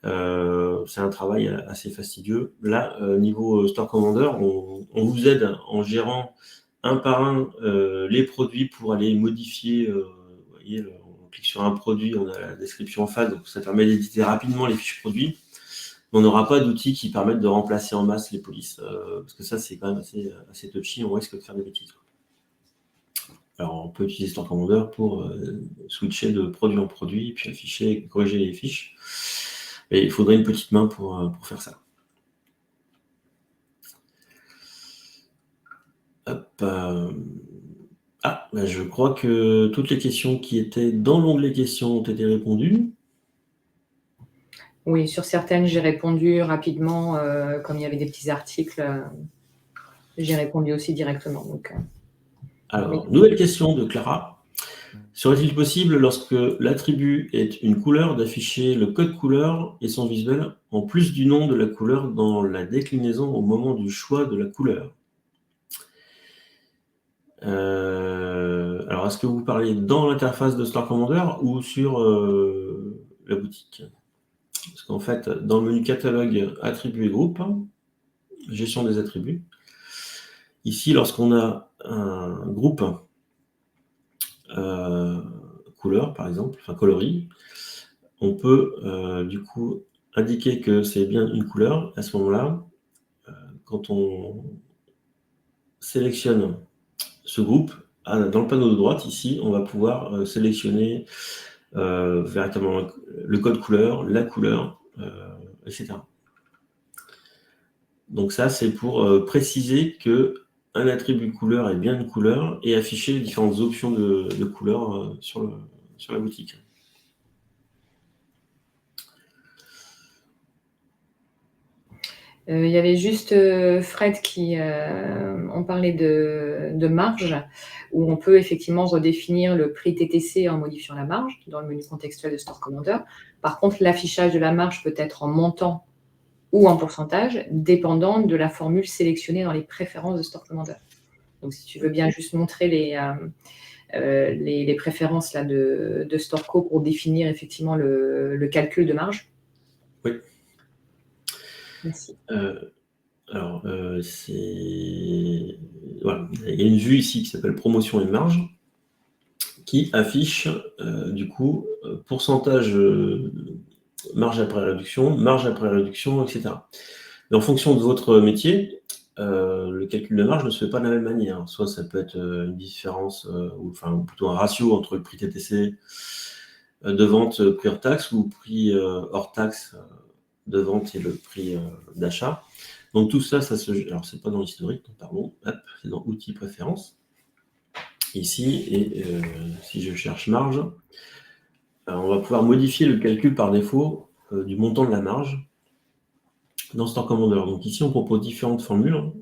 C'est un travail assez fastidieux. Là, niveau Store Commander, on vous aide en gérant un par un les produits pour aller modifier. Vous voyez, on clique sur un produit, on a la description en face, donc ça permet d'éditer rapidement les fiches produits. Mais on n'aura pas d'outils qui permettent de remplacer en masse les polices, parce que ça, c'est quand même assez touchy, on risque de faire des bêtises. Alors, on peut utiliser Store Commander pour switcher de produit en produit, puis afficher, corriger les fiches. Et il faudrait une petite main pour faire ça. Hop, je crois que toutes les questions qui étaient dans l'onglet questions ont été répondues. Oui, sur certaines, j'ai répondu rapidement. Comme il y avait des petits articles, j'ai répondu aussi directement. Donc, alors, nouvelle question de Clara. Serait-il possible, lorsque l'attribut est une couleur, d'afficher le code couleur et son visuel en plus du nom de la couleur dans la déclinaison au moment du choix de la couleur? Alors, est-ce que vous parlez dans l'interface de Store Commander ou sur la boutique? Parce qu'en fait, dans le menu catalogue, attributs et groupes, gestion des attributs, ici, lorsqu'on a un groupe couleur, par exemple, enfin coloris, on peut du coup indiquer que c'est bien une couleur. À ce moment-là, quand on sélectionne ce groupe, dans le panneau de droite, ici, on va pouvoir sélectionner véritablement le code couleur, la couleur, etc. Donc ça, c'est pour préciser qu'un attribut couleur est bien une couleur et afficher les différentes options de couleur sur la boutique. il y avait juste Fred qui on parlait de marge, où on peut effectivement redéfinir le prix TTC en modifiant la marge dans le menu contextuel de Store Commander. Par contre, l'affichage de la marge peut être en montant ou en pourcentage, dépendant de la formule sélectionnée dans les préférences de Store Commander. Donc, si tu veux bien juste montrer les préférences là, de Storeco pour définir effectivement le calcul de marge. Oui. Merci. Alors, voilà. Il y a une vue ici qui s'appelle promotion et marge qui affiche du coup pourcentage marge après réduction, etc. Mais en fonction de votre métier, le calcul de marge ne se fait pas de la même manière. Soit ça peut être une différence, ou plutôt un ratio entre le prix TTC de vente, prix hors taxe, ou prix hors taxe de vente et le prix d'achat. Donc tout ça, alors c'est pas dans l'historique, pardon, hop, c'est dans outils préférences. Ici, et si je cherche marge, on va pouvoir modifier le calcul par défaut du montant de la marge dans Store Commander. Donc ici, on propose différentes formules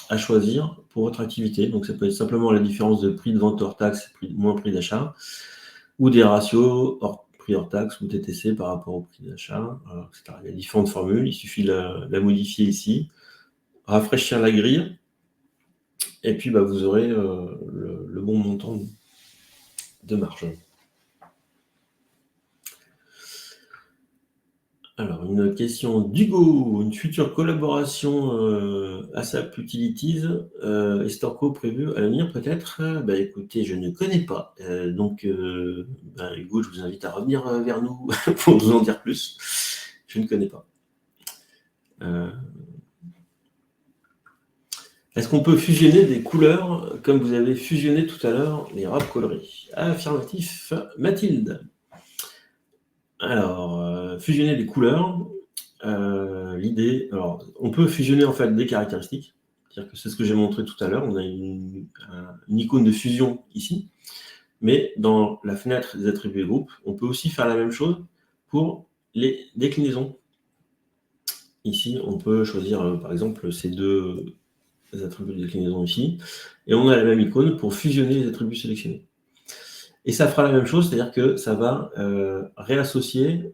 à choisir pour votre activité. Donc ça peut être simplement la différence de prix de vente hors taxe, moins prix d'achat, ou des ratios prix hors taxe ou TTC par rapport au prix d'achat, etc. Il y a différentes formules, il suffit de la modifier ici, rafraîchir la grille, et puis vous aurez le bon montant de marge. Alors, une question d'Hugo. Une future collaboration ASAP Utilities et Storco prévue à l'avenir peut-être? Écoutez, je ne connais pas. Donc, Hugo, je vous invite à revenir vers nous pour nous en dire plus. Je ne connais pas. Est-ce qu'on peut fusionner des couleurs comme vous avez fusionné tout à l'heure les wraps colorés? Affirmatif, Mathilde. Alors, fusionner des couleurs, l'idée, alors on peut fusionner en fait des caractéristiques, c'est-à-dire que c'est ce que j'ai montré tout à l'heure, on a une icône de fusion ici, mais dans la fenêtre des attributs et groupes, on peut aussi faire la même chose pour les déclinaisons. Ici, on peut choisir par exemple ces deux attributs de déclinaison ici, et on a la même icône pour fusionner les attributs sélectionnés. Et ça fera la même chose, c'est-à-dire que ça va réassocier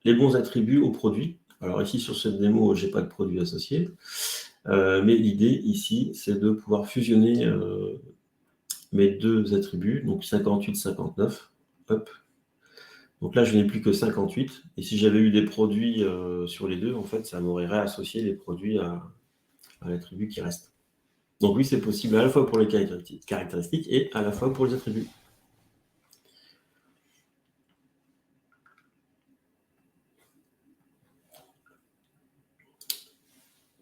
les bons attributs au produit. Alors ici, sur cette démo, je n'ai pas de produit associé. Mais l'idée ici, c'est de pouvoir fusionner mes deux attributs, donc 58, 59. Hop. Donc là, je n'ai plus que 58. Et si j'avais eu des produits sur les deux, en fait, ça m'aurait réassocié les produits à l'attribut qui reste. Donc oui, c'est possible à la fois pour les caractéristiques et à la fois pour les attributs.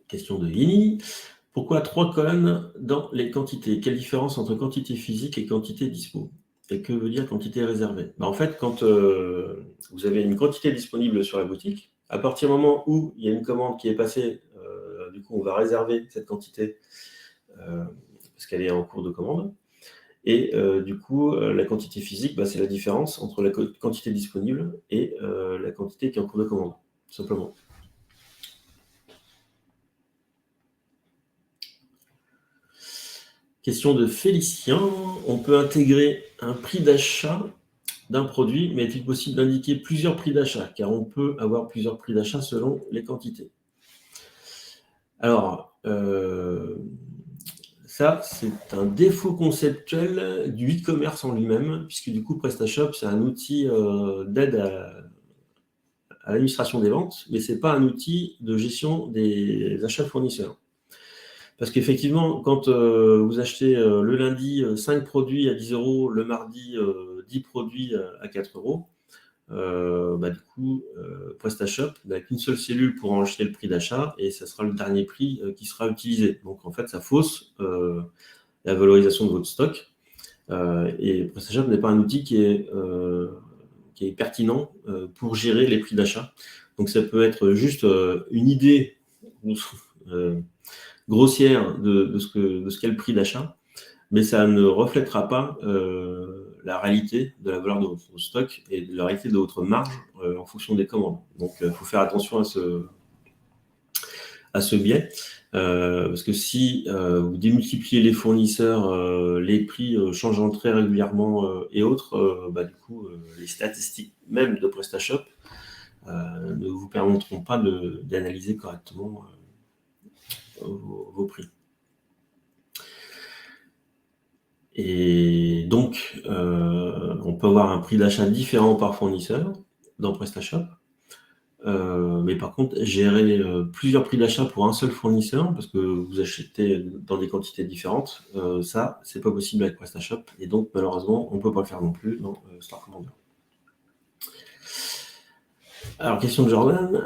Question de Yini. Pourquoi 3 colonnes dans les quantités? Quelle différence entre quantité physique et quantité dispo? Et que veut dire quantité réservée? En fait, quand vous avez une quantité disponible sur la boutique, à partir du moment où il y a une commande qui est passée, du coup, on va réserver cette quantité parce qu'elle est en cours de commande. Et du coup, la quantité physique, c'est la différence entre la quantité disponible et la quantité qui est en cours de commande, tout simplement. Question de Félicien. On peut intégrer un prix d'achat d'un produit, mais est-il possible d'indiquer plusieurs prix d'achat? Car on peut avoir plusieurs prix d'achat selon les quantités. Alors, ça, c'est un défaut conceptuel du e-commerce en lui-même, puisque du coup, PrestaShop, c'est un outil d'aide à l'administration des ventes, mais ce n'est pas un outil de gestion des achats fournisseurs. Parce qu'effectivement, quand vous achetez le lundi 5 produits à 10 €, le mardi 10 produits à 4 €, du coup, PrestaShop n'a qu'une seule cellule pour enregistrer le prix d'achat et ça sera le dernier prix qui sera utilisé. Donc, en fait, ça fausse la valorisation de votre stock. Et PrestaShop n'est pas un outil qui est pertinent pour gérer les prix d'achat. Donc, ça peut être juste une idée grossière de ce qu'est le prix d'achat, mais ça ne reflètera pas la réalité de la valeur de votre stock et de la réalité de votre marge en fonction des commandes. Donc, il faut faire attention à ce biais, parce que si vous démultipliez les fournisseurs, les prix changeant très régulièrement et autres, du coup, les statistiques même de PrestaShop ne vous permettront pas d'analyser correctement vos prix. Et donc, on peut avoir un prix d'achat différent par fournisseur dans PrestaShop. Mais par contre, gérer plusieurs prix d'achat pour un seul fournisseur, parce que vous achetez dans des quantités différentes, ça, c'est pas possible avec PrestaShop. Et donc, malheureusement, on peut pas le faire non plus dans Store Commander. Alors, question de Jordan.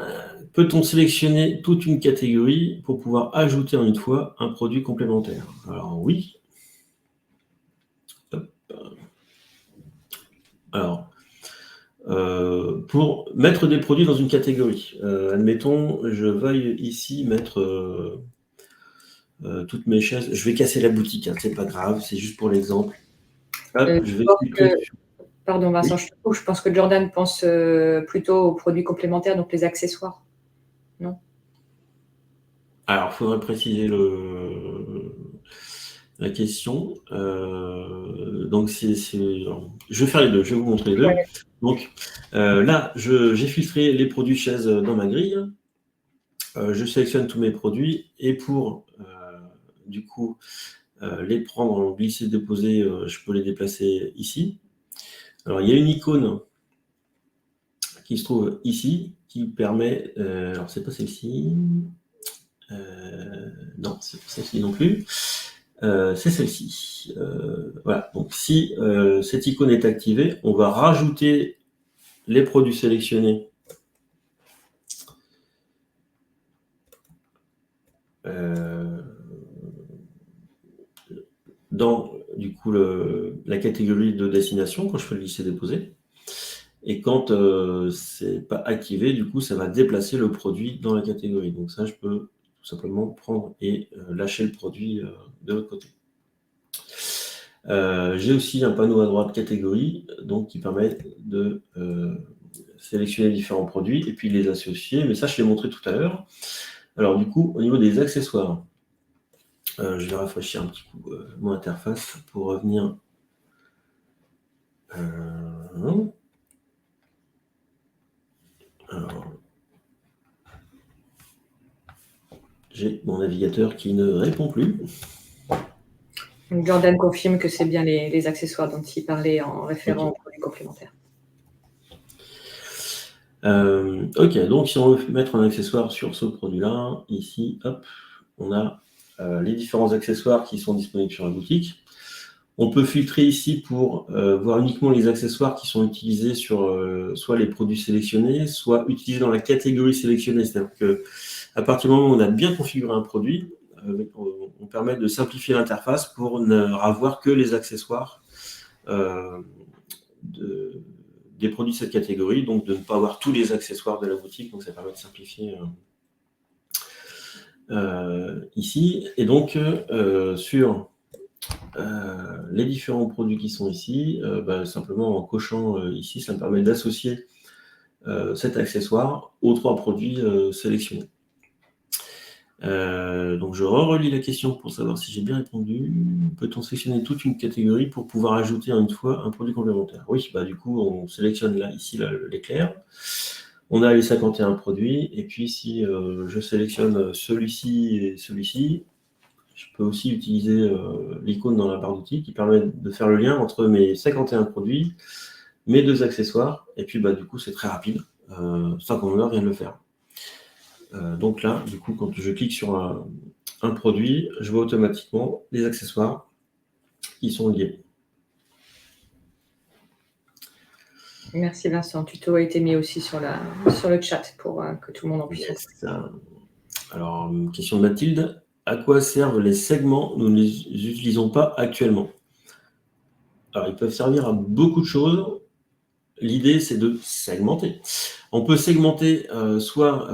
Peut-on sélectionner toute une catégorie pour pouvoir ajouter en une fois un produit complémentaire? Alors, oui. Hop. Alors, pour mettre des produits dans une catégorie, admettons, je veuille ici mettre toutes mes chaises. Je vais casser la boutique, hein, c'est pas grave, c'est juste pour l'exemple. Hop, je vais cliquer sur... Pardon Vincent, Oui. je pense que Jordan pense plutôt aux produits complémentaires, donc les accessoires. Non? Alors, il faudrait préciser la question. Donc, je vais faire les deux, je vais vous montrer les deux. Ouais. Donc, là, j'ai filtré les produits chaises dans ma grille. Je sélectionne tous mes produits et pour, du coup, les prendre en glisser-déposer, je peux les déplacer ici. Alors, il y a une icône qui se trouve ici, qui permet... alors, c'est pas celle-ci. Non, c'est pas celle-ci non plus. C'est celle-ci. Voilà. Donc, si cette icône est activée, on va rajouter les produits sélectionnés dans, du coup, la catégorie de destination quand je fais le glisser-déposer. Et quand c'est pas activé, du coup, ça va déplacer le produit dans la catégorie. Donc ça, je peux tout simplement prendre et lâcher le produit de l'autre côté. J'ai aussi un panneau à droite catégorie, donc qui permet de sélectionner différents produits et puis les associer. Mais ça, je l'ai montré tout à l'heure. Alors du coup, au niveau des accessoires, je vais rafraîchir un petit coup mon interface pour revenir. Alors, j'ai mon navigateur qui ne répond plus. Donc Jordan confirme que c'est bien les accessoires dont il parlait en référant aux produits complémentaires. Ok, donc si on veut mettre un accessoire sur ce produit-là, ici, hop, on a les différents accessoires qui sont disponibles sur la boutique. On peut filtrer ici pour voir uniquement les accessoires qui sont utilisés sur soit les produits sélectionnés, soit utilisés dans la catégorie sélectionnée. C'est-à-dire qu'à partir du moment où on a bien configuré un produit, on permet de simplifier l'interface pour ne avoir que les accessoires des produits de cette catégorie, donc de ne pas avoir tous les accessoires de la boutique. Donc ça permet de simplifier ici. Et donc sur les différents produits qui sont ici, simplement en cochant ici, ça me permet d'associer cet accessoire aux 3 produits sélectionnés. Donc je relis la question pour savoir si j'ai bien répondu. Peut-on sélectionner toute une catégorie pour pouvoir ajouter en une fois un produit complémentaire? Oui, du coup on sélectionne là, ici l'éclair. On a les 51 produits, et puis si je sélectionne celui-ci et celui-ci, je peux aussi utiliser l'icône dans la barre d'outils qui permet de faire le lien entre mes 51 produits, mes 2 accessoires, et puis du coup c'est très rapide. Store Commander vient de le faire. Donc là, du coup, quand je clique sur un produit, je vois automatiquement les accessoires qui sont liés. Merci Vincent. Tuto a été mis aussi sur le chat pour que tout le monde en puisse. Yes. Alors, question de Mathilde. À quoi servent les segments? Nous ne les utilisons pas actuellement. Alors, ils peuvent servir à beaucoup de choses. L'idée, c'est de segmenter. On peut segmenter soit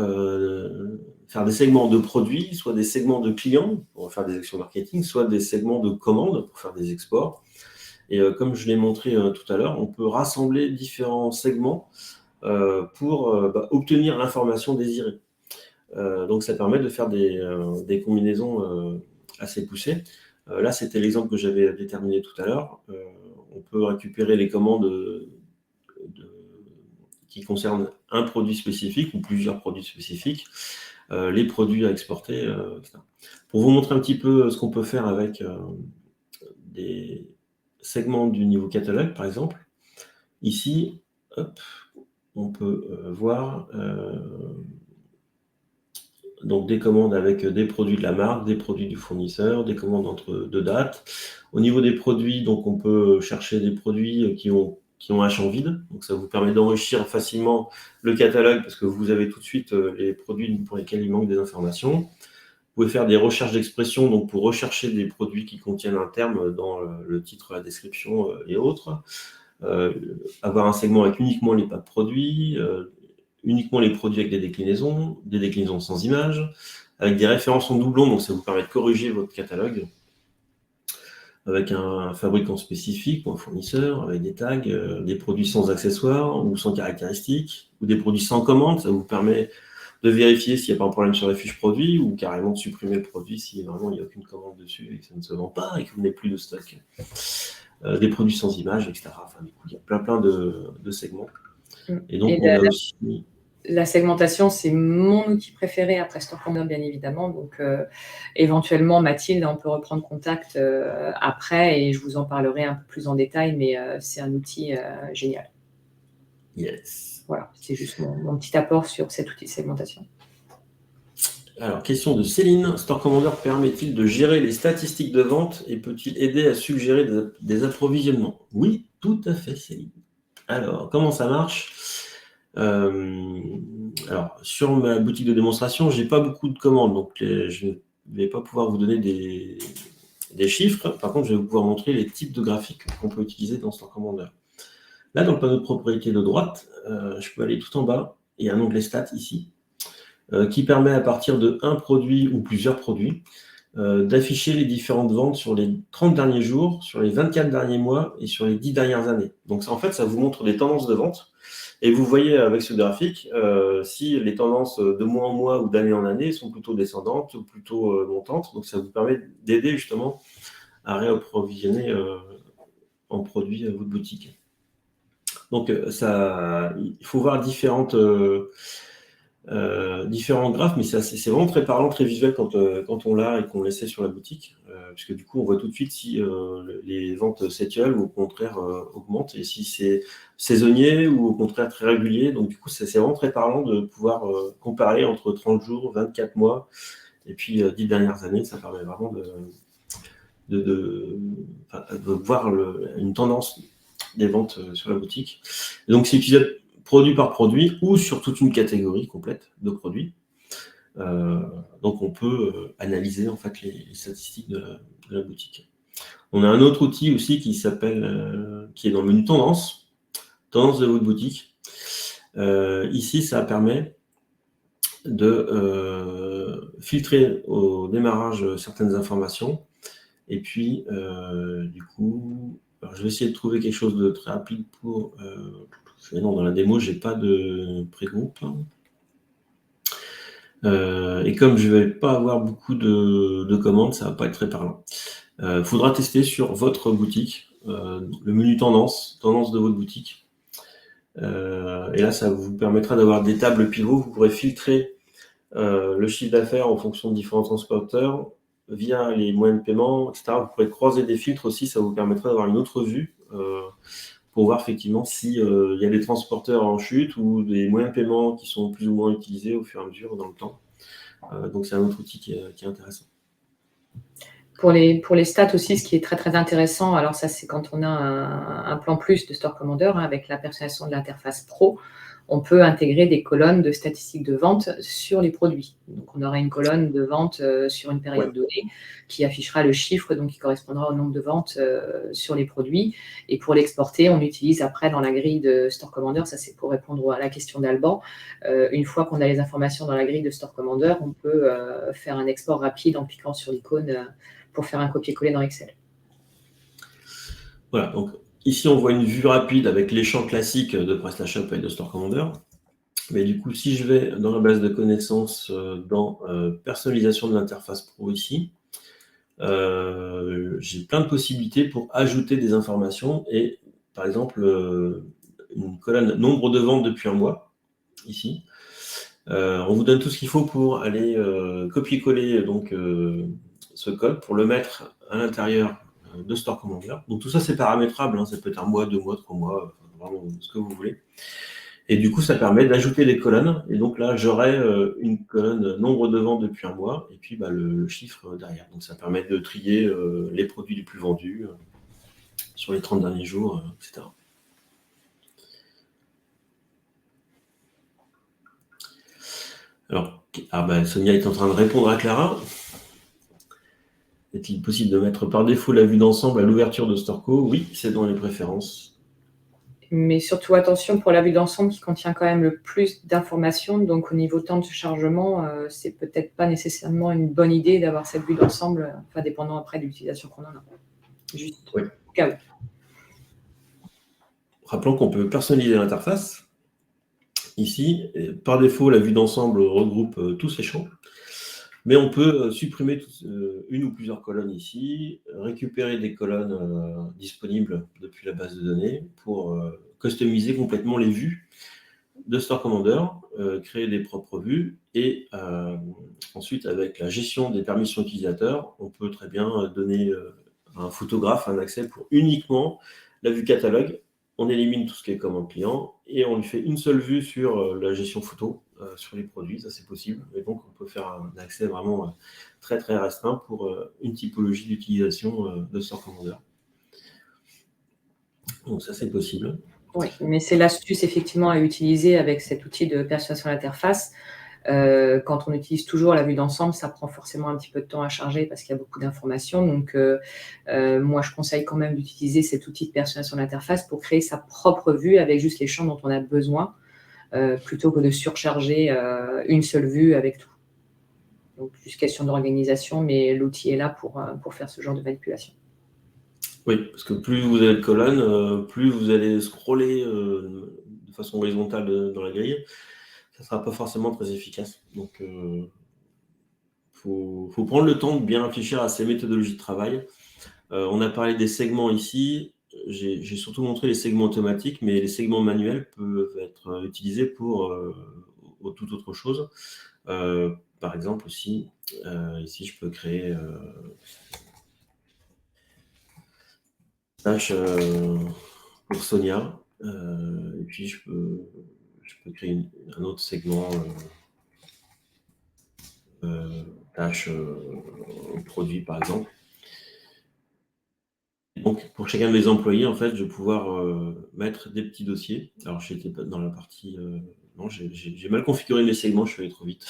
faire des segments de produits, soit des segments de clients pour faire des actions marketing, soit des segments de commandes pour faire des exports. Et comme je l'ai montré tout à l'heure, on peut rassembler différents segments pour obtenir l'information désirée. Donc, ça permet de faire des combinaisons assez poussées. Là, c'était l'exemple que j'avais déterminé tout à l'heure. On peut récupérer les commandes qui concernent un produit spécifique ou plusieurs produits spécifiques, les produits à exporter, etc. Pour vous montrer un petit peu ce qu'on peut faire avec des segments du niveau catalogue, par exemple, ici, hop, on peut voir donc des commandes avec des produits de la marque, des produits du fournisseur, des commandes entre deux dates. Au niveau des produits, donc on peut chercher des produits qui ont un champ vide. Donc ça vous permet d'enrichir facilement le catalogue parce que vous avez tout de suite les produits pour lesquels il manque des informations. Vous pouvez faire des recherches d'expression donc pour rechercher des produits qui contiennent un terme dans le titre, la description et autres. Avoir un segment avec uniquement les pas de produits, uniquement les produits avec des déclinaisons sans images, avec des références en doublon, donc ça vous permet de corriger votre catalogue, avec un fabricant spécifique ou un fournisseur, avec des tags, des produits sans accessoires ou sans caractéristiques, ou des produits sans commande, ça vous permet de vérifier s'il n'y a pas un problème sur la fiche produit, ou carrément de supprimer le produit si vraiment il n'y a aucune commande dessus et que ça ne se vend pas et que vous n'avez plus de stock. Des produits sans images, etc. Enfin, du coup, il y a plein de segments. Et donc, on a aussi... La segmentation, c'est mon outil préféré après Store Commander, bien évidemment. Donc, éventuellement, Mathilde, on peut reprendre contact après et je vous en parlerai un peu plus en détail, mais c'est un outil génial. Yes. Voilà, c'est juste mon petit apport sur cet outil de segmentation. Alors, question de Céline. Store Commander permet-il de gérer les statistiques de vente et peut-il aider à suggérer des approvisionnements? Oui, tout à fait, Céline. Alors, comment ça marche? Alors, sur ma boutique de démonstration, je n'ai pas beaucoup de commandes, donc je ne vais pas pouvoir vous donner des chiffres. Par contre, je vais vous pouvoir montrer les types de graphiques qu'on peut utiliser dans Store Commander. Là, dans le panneau de propriété de droite, je peux aller tout en bas. Il y a un onglet Stats ici, qui permet à partir de un produit ou plusieurs produits d'afficher les différentes ventes sur les 30 derniers jours, sur les 24 derniers mois et sur les 10 dernières années. Donc, en fait, ça vous montre des tendances de vente. Et vous voyez avec ce graphique si les tendances de mois en mois ou d'année en année sont plutôt descendantes ou plutôt montantes. Donc, ça vous permet d'aider justement à réapprovisionner en produits votre boutique. Donc, il faut voir différents graphes, mais c'est vraiment très parlant, très visuel quand on l'a et qu'on l'essaie sur la boutique, puisque du coup, on voit tout de suite si les ventes s'étiolent ou au contraire augmentent, et si c'est saisonnier ou au contraire très régulier. Donc du coup, c'est vraiment très parlant de pouvoir comparer entre 30 jours, 24 mois, et puis 10 dernières années. Ça permet vraiment de voir une tendance des ventes sur la boutique. Et donc, c'est utilisable produit par produit ou sur toute une catégorie complète de produits. Donc, on peut analyser en fait les statistiques de la boutique. On a un autre outil aussi qui s'appelle, qui est dans le menu tendance de votre boutique. Ici, ça permet de filtrer au démarrage certaines informations. Et puis, du coup, alors je vais essayer de trouver quelque chose de très rapide pour... non, dans la démo, je n'ai pas de pré-groupe. Et comme je ne vais pas avoir beaucoup de commandes, ça ne va pas être très parlant. Il faudra tester sur votre boutique, le menu tendance de votre boutique. Et là, ça vous permettra d'avoir des tables pivots. Vous pourrez filtrer le chiffre d'affaires en fonction de différents transporteurs via les moyens de paiement, etc. Vous pourrez croiser des filtres aussi, ça vous permettra d'avoir une autre vue pour voir effectivement s'il y a des transporteurs en chute ou des moyens de paiement qui sont plus ou moins utilisés au fur et à mesure dans le temps. Donc c'est un autre outil qui est intéressant. Pour les stats aussi, ce qui est très très intéressant, alors ça c'est quand on a un plan plus de Store Commander avec la personnalisation de l'interface pro, on peut intégrer des colonnes de statistiques de vente sur les produits. Donc, on aura une colonne de vente sur une période donnée qui affichera le chiffre, donc qui correspondra au nombre de ventes sur les produits. Et pour l'exporter, on utilise après dans la grille de Store Commander, ça c'est pour répondre à la question d'Alban, une fois qu'on a les informations dans la grille de Store Commander, on peut faire un export rapide en cliquant sur l'icône pour faire un copier-coller dans Excel. Voilà, donc ici, on voit une vue rapide avec les champs classiques de PrestaShop et de Store Commander. Mais du coup, si je vais dans la base de connaissances, dans personnalisation de l'interface pro ici, j'ai plein de possibilités pour ajouter des informations et, par exemple, une colonne nombre de ventes depuis un mois, ici. On vous donne tout ce qu'il faut pour aller copier-coller donc ce code pour le mettre à l'intérieur de Store Commander. Donc tout ça c'est paramétrable, hein, ça peut être un mois, 2 mois, 3 mois, vraiment ce que vous voulez. Et du coup, ça permet d'ajouter des colonnes. Et donc là, j'aurai une colonne nombre de ventes depuis un mois et puis le chiffre derrière. Donc ça permet de trier les produits les plus vendus sur les 30 derniers jours, etc. Alors, Sonia est en train de répondre à Clara. Est-il possible de mettre par défaut la vue d'ensemble à l'ouverture de Storco? Oui, c'est dans les préférences. Mais surtout attention pour la vue d'ensemble qui contient quand même le plus d'informations. Donc au niveau temps de chargement, c'est peut-être pas nécessairement une bonne idée d'avoir cette vue d'ensemble, dépendant après de l'utilisation qu'on en a. Juste oui. Au cas où. Rappelons qu'on peut personnaliser l'interface. Ici, par défaut, la vue d'ensemble regroupe tous ces champs. Mais on peut supprimer une ou plusieurs colonnes ici, récupérer des colonnes disponibles depuis la base de données pour customiser complètement les vues de Store Commander, créer des propres vues et ensuite, avec la gestion des permissions utilisateurs, on peut très bien donner à un photographe un accès pour uniquement la vue catalogue. On élimine tout ce qui est commande client et on lui fait une seule vue sur la gestion photo, sur les produits, ça c'est possible. Et donc on peut faire un accès vraiment très très restreint pour une typologie d'utilisation de Store Commander. Donc ça c'est possible. Oui, mais c'est l'astuce effectivement à utiliser avec cet outil de personnalisation d'interface. Quand on utilise toujours la vue d'ensemble, ça prend forcément un petit peu de temps à charger parce qu'il y a beaucoup d'informations. Donc, moi, je conseille quand même d'utiliser cet outil de personnalisation d'interface pour créer sa propre vue avec juste les champs dont on a besoin, plutôt que de surcharger une seule vue avec tout. Donc, juste question d'organisation, mais l'outil est là pour faire ce genre de manipulation. Oui, parce que plus vous avez de colonnes, plus vous allez scroller de façon horizontale dans la grille, ça ne sera pas forcément très efficace. Donc, faut prendre le temps de bien réfléchir à ces méthodologies de travail. On a parlé des segments ici. J'ai surtout montré les segments automatiques, mais les segments manuels peuvent être utilisés pour toute autre chose. Par exemple aussi, ici je peux créer tâche pour Sonia, et puis je peux créer un autre segment tâche produit par exemple. Donc, pour chacun de mes employés, en fait, je vais pouvoir mettre des petits dossiers. Alors, je n'étais pas dans la partie... non, j'ai mal configuré mes segments, je suis allé trop vite.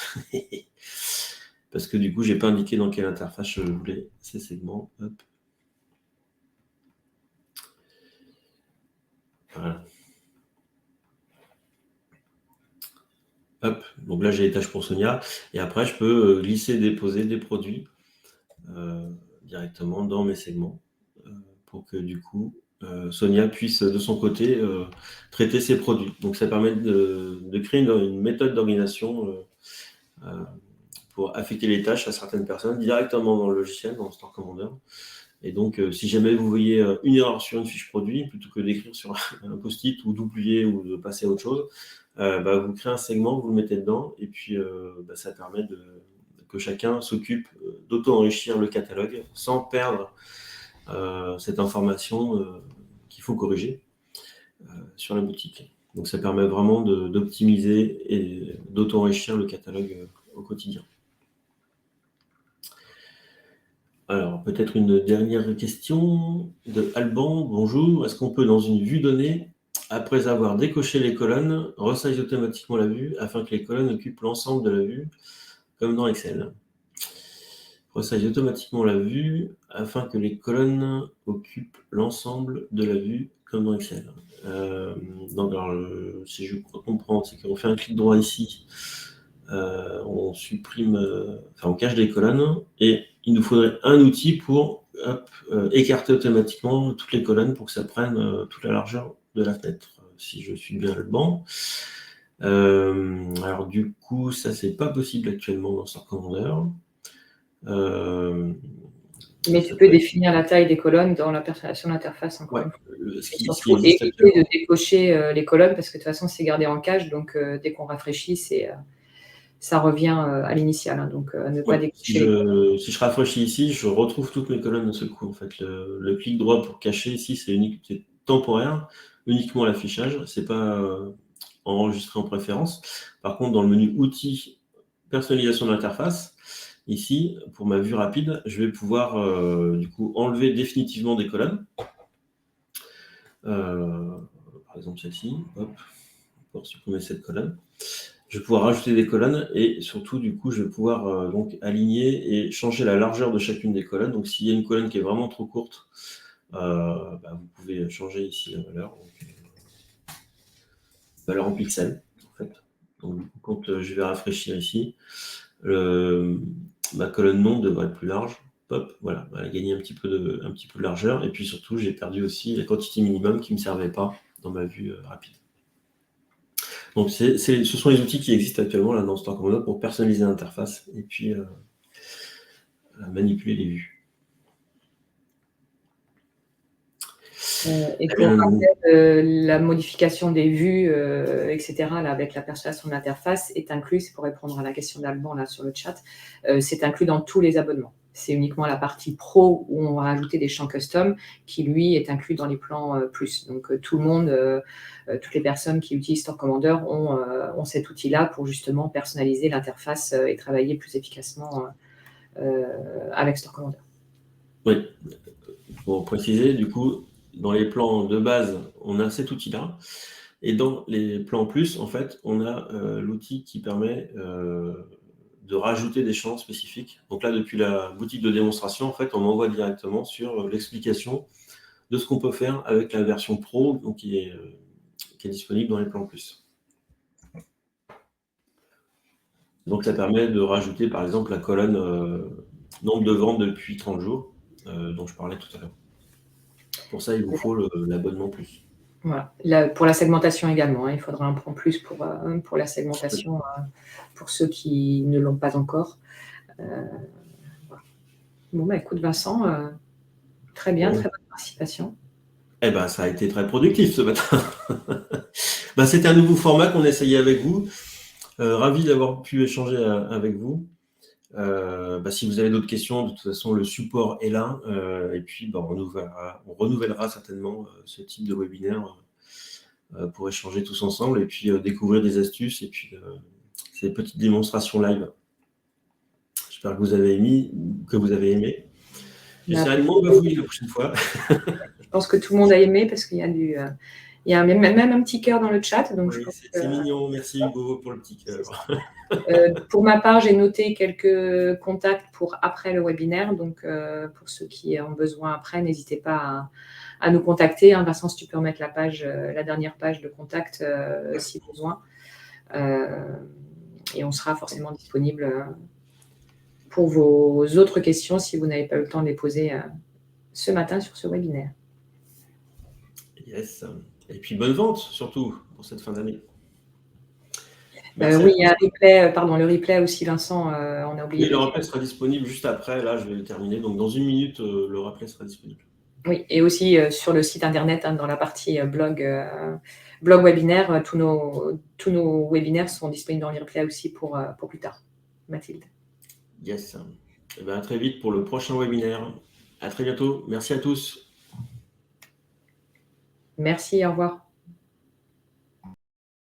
Parce que du coup, je n'ai pas indiqué dans quelle interface je voulais ces segments. Hop. Voilà. Hop. Donc là, j'ai les tâches pour Sonia. Et après, je peux glisser, déposer des produits directement dans mes segments pour que du coup, Sonia puisse de son côté traiter ses produits. Donc ça permet de créer une méthode d'organisation pour affecter les tâches à certaines personnes directement dans le logiciel, dans le Store Commander. Et donc, si jamais vous voyez une erreur sur une fiche produit, plutôt que d'écrire sur un post-it ou d'oublier ou de passer à autre chose, vous créez un segment, vous le mettez dedans, et puis ça permet que chacun s'occupe d'auto-enrichir le catalogue sans perdre cette information qu'il faut corriger sur la boutique. Donc ça permet vraiment d'optimiser et d'auto-enrichir le catalogue au quotidien. Alors, peut-être une dernière question de Alban. Bonjour, est-ce qu'on peut, dans une vue donnée, après avoir décoché les colonnes, resize automatiquement la vue afin que les colonnes occupent l'ensemble de la vue, comme dans Excel? Resize automatiquement la vue afin que les colonnes occupent l'ensemble de la vue, comme dans Excel. Donc, alors, si je comprends, c'est qu'on fait un clic droit ici, on supprime, on cache des colonnes, et il nous faudrait un outil pour écarter automatiquement toutes les colonnes pour que ça prenne toute la largeur de la fenêtre, si je suis bien le banc. Alors du coup, ça c'est pas possible actuellement dans Store Commander. Mais tu peux définir la taille des colonnes dans la personnalisation de l'interface encore une fois. Surtout éviter de décocher les colonnes parce que de toute façon c'est gardé en cache, donc dès qu'on rafraîchit, ça revient à l'initial. Hein, donc ne pas décocher. Si je rafraîchis ici, je retrouve toutes mes colonnes d'un seul coup. En fait, le clic droit pour cacher ici, c'est temporaire, uniquement l'affichage. C'est pas enregistrer en préférence. Par contre, dans le menu outils, personnalisation de l'interface, ici, pour ma vue rapide, je vais pouvoir du coup enlever définitivement des colonnes. Par exemple celle-ci, hop, pour supprimer cette colonne. Je vais pouvoir rajouter des colonnes et surtout, du coup, je vais pouvoir donc aligner et changer la largeur de chacune des colonnes. Donc, s'il y a une colonne qui est vraiment trop courte, vous pouvez changer ici la valeur. Donc, valeur en pixels, en fait. Donc, du coup, quand je vais rafraîchir ici, ma colonne nom devrait être plus large. Hop, voilà, elle a gagné un petit peu de largeur. Et puis surtout, j'ai perdu aussi la quantité minimum qui ne me servait pas dans ma vue rapide. Donc, ce sont les outils qui existent actuellement là, dans Store Commander pour personnaliser l'interface et puis manipuler les vues. Et pour la modification des vues, etc., là, avec la personnalisation de l'interface, est inclus, c'est pour répondre à la question d'Alban là sur le chat, c'est inclus dans tous les abonnements. C'est uniquement la partie pro où on va ajouter des champs custom qui, lui, est inclus dans les plans plus. Donc, tout le monde, toutes les personnes qui utilisent Store Commander ont cet outil-là pour justement personnaliser l'interface et travailler plus efficacement avec Store Commander. Oui, pour préciser, du coup, dans les plans de base, on a cet outil-là. Et dans les plans plus, en fait, on a l'outil qui permet de rajouter des champs spécifiques. Donc là, depuis la boutique de démonstration, en fait, on m'envoie directement sur l'explication de ce qu'on peut faire avec la version Pro, donc qui est disponible dans les plans plus. Donc ça permet de rajouter, par exemple, la colonne nombre de ventes depuis 30 jours, dont je parlais tout à l'heure. Pour ça, il vous faut l'abonnement plus. Voilà. Pour la segmentation également, il faudra un plan plus pour la segmentation, pour ceux qui ne l'ont pas encore. Voilà. Bon, écoute Vincent, très bien, très bonne participation. Eh ben, ça a été très productif ce matin. C'était un nouveau format qu'on essayait avec vous. Ravi d'avoir pu échanger avec vous. Si vous avez d'autres questions, de toute façon, le support est là. Et puis, on renouvellera certainement ce type de webinaire pour échanger tous ensemble et puis découvrir des astuces et puis ces petites démonstrations live. J'espère que vous avez aimé. J'essaierai de moins bafouiller la prochaine fois. Je pense que tout le monde a aimé parce qu'il y a il y a même un petit cœur dans le chat. Donc oui, c'est mignon. Merci Hugo pour le petit cœur. Pour ma part, j'ai noté quelques contacts pour après le webinaire. Donc, pour ceux qui ont besoin après, n'hésitez pas à nous contacter. Vincent, si tu peux remettre la dernière page de contact si besoin. Et on sera forcément disponible pour vos autres questions si vous n'avez pas eu le temps de les poser ce matin sur ce webinaire. Yes. Et puis bonne vente surtout pour cette fin d'année. Oui, il y a un replay, le replay aussi, Vincent, on a oublié. Oui, le replay sera disponible juste après. Là, je vais le terminer. Donc, dans 1 minute, le replay sera disponible. Oui, et aussi sur le site internet, dans la partie blog webinaire, tous nos webinaires sont disponibles dans le replay aussi pour plus tard. Mathilde. Yes. À très vite pour le prochain webinaire. À très bientôt. Merci à tous. Merci, au revoir.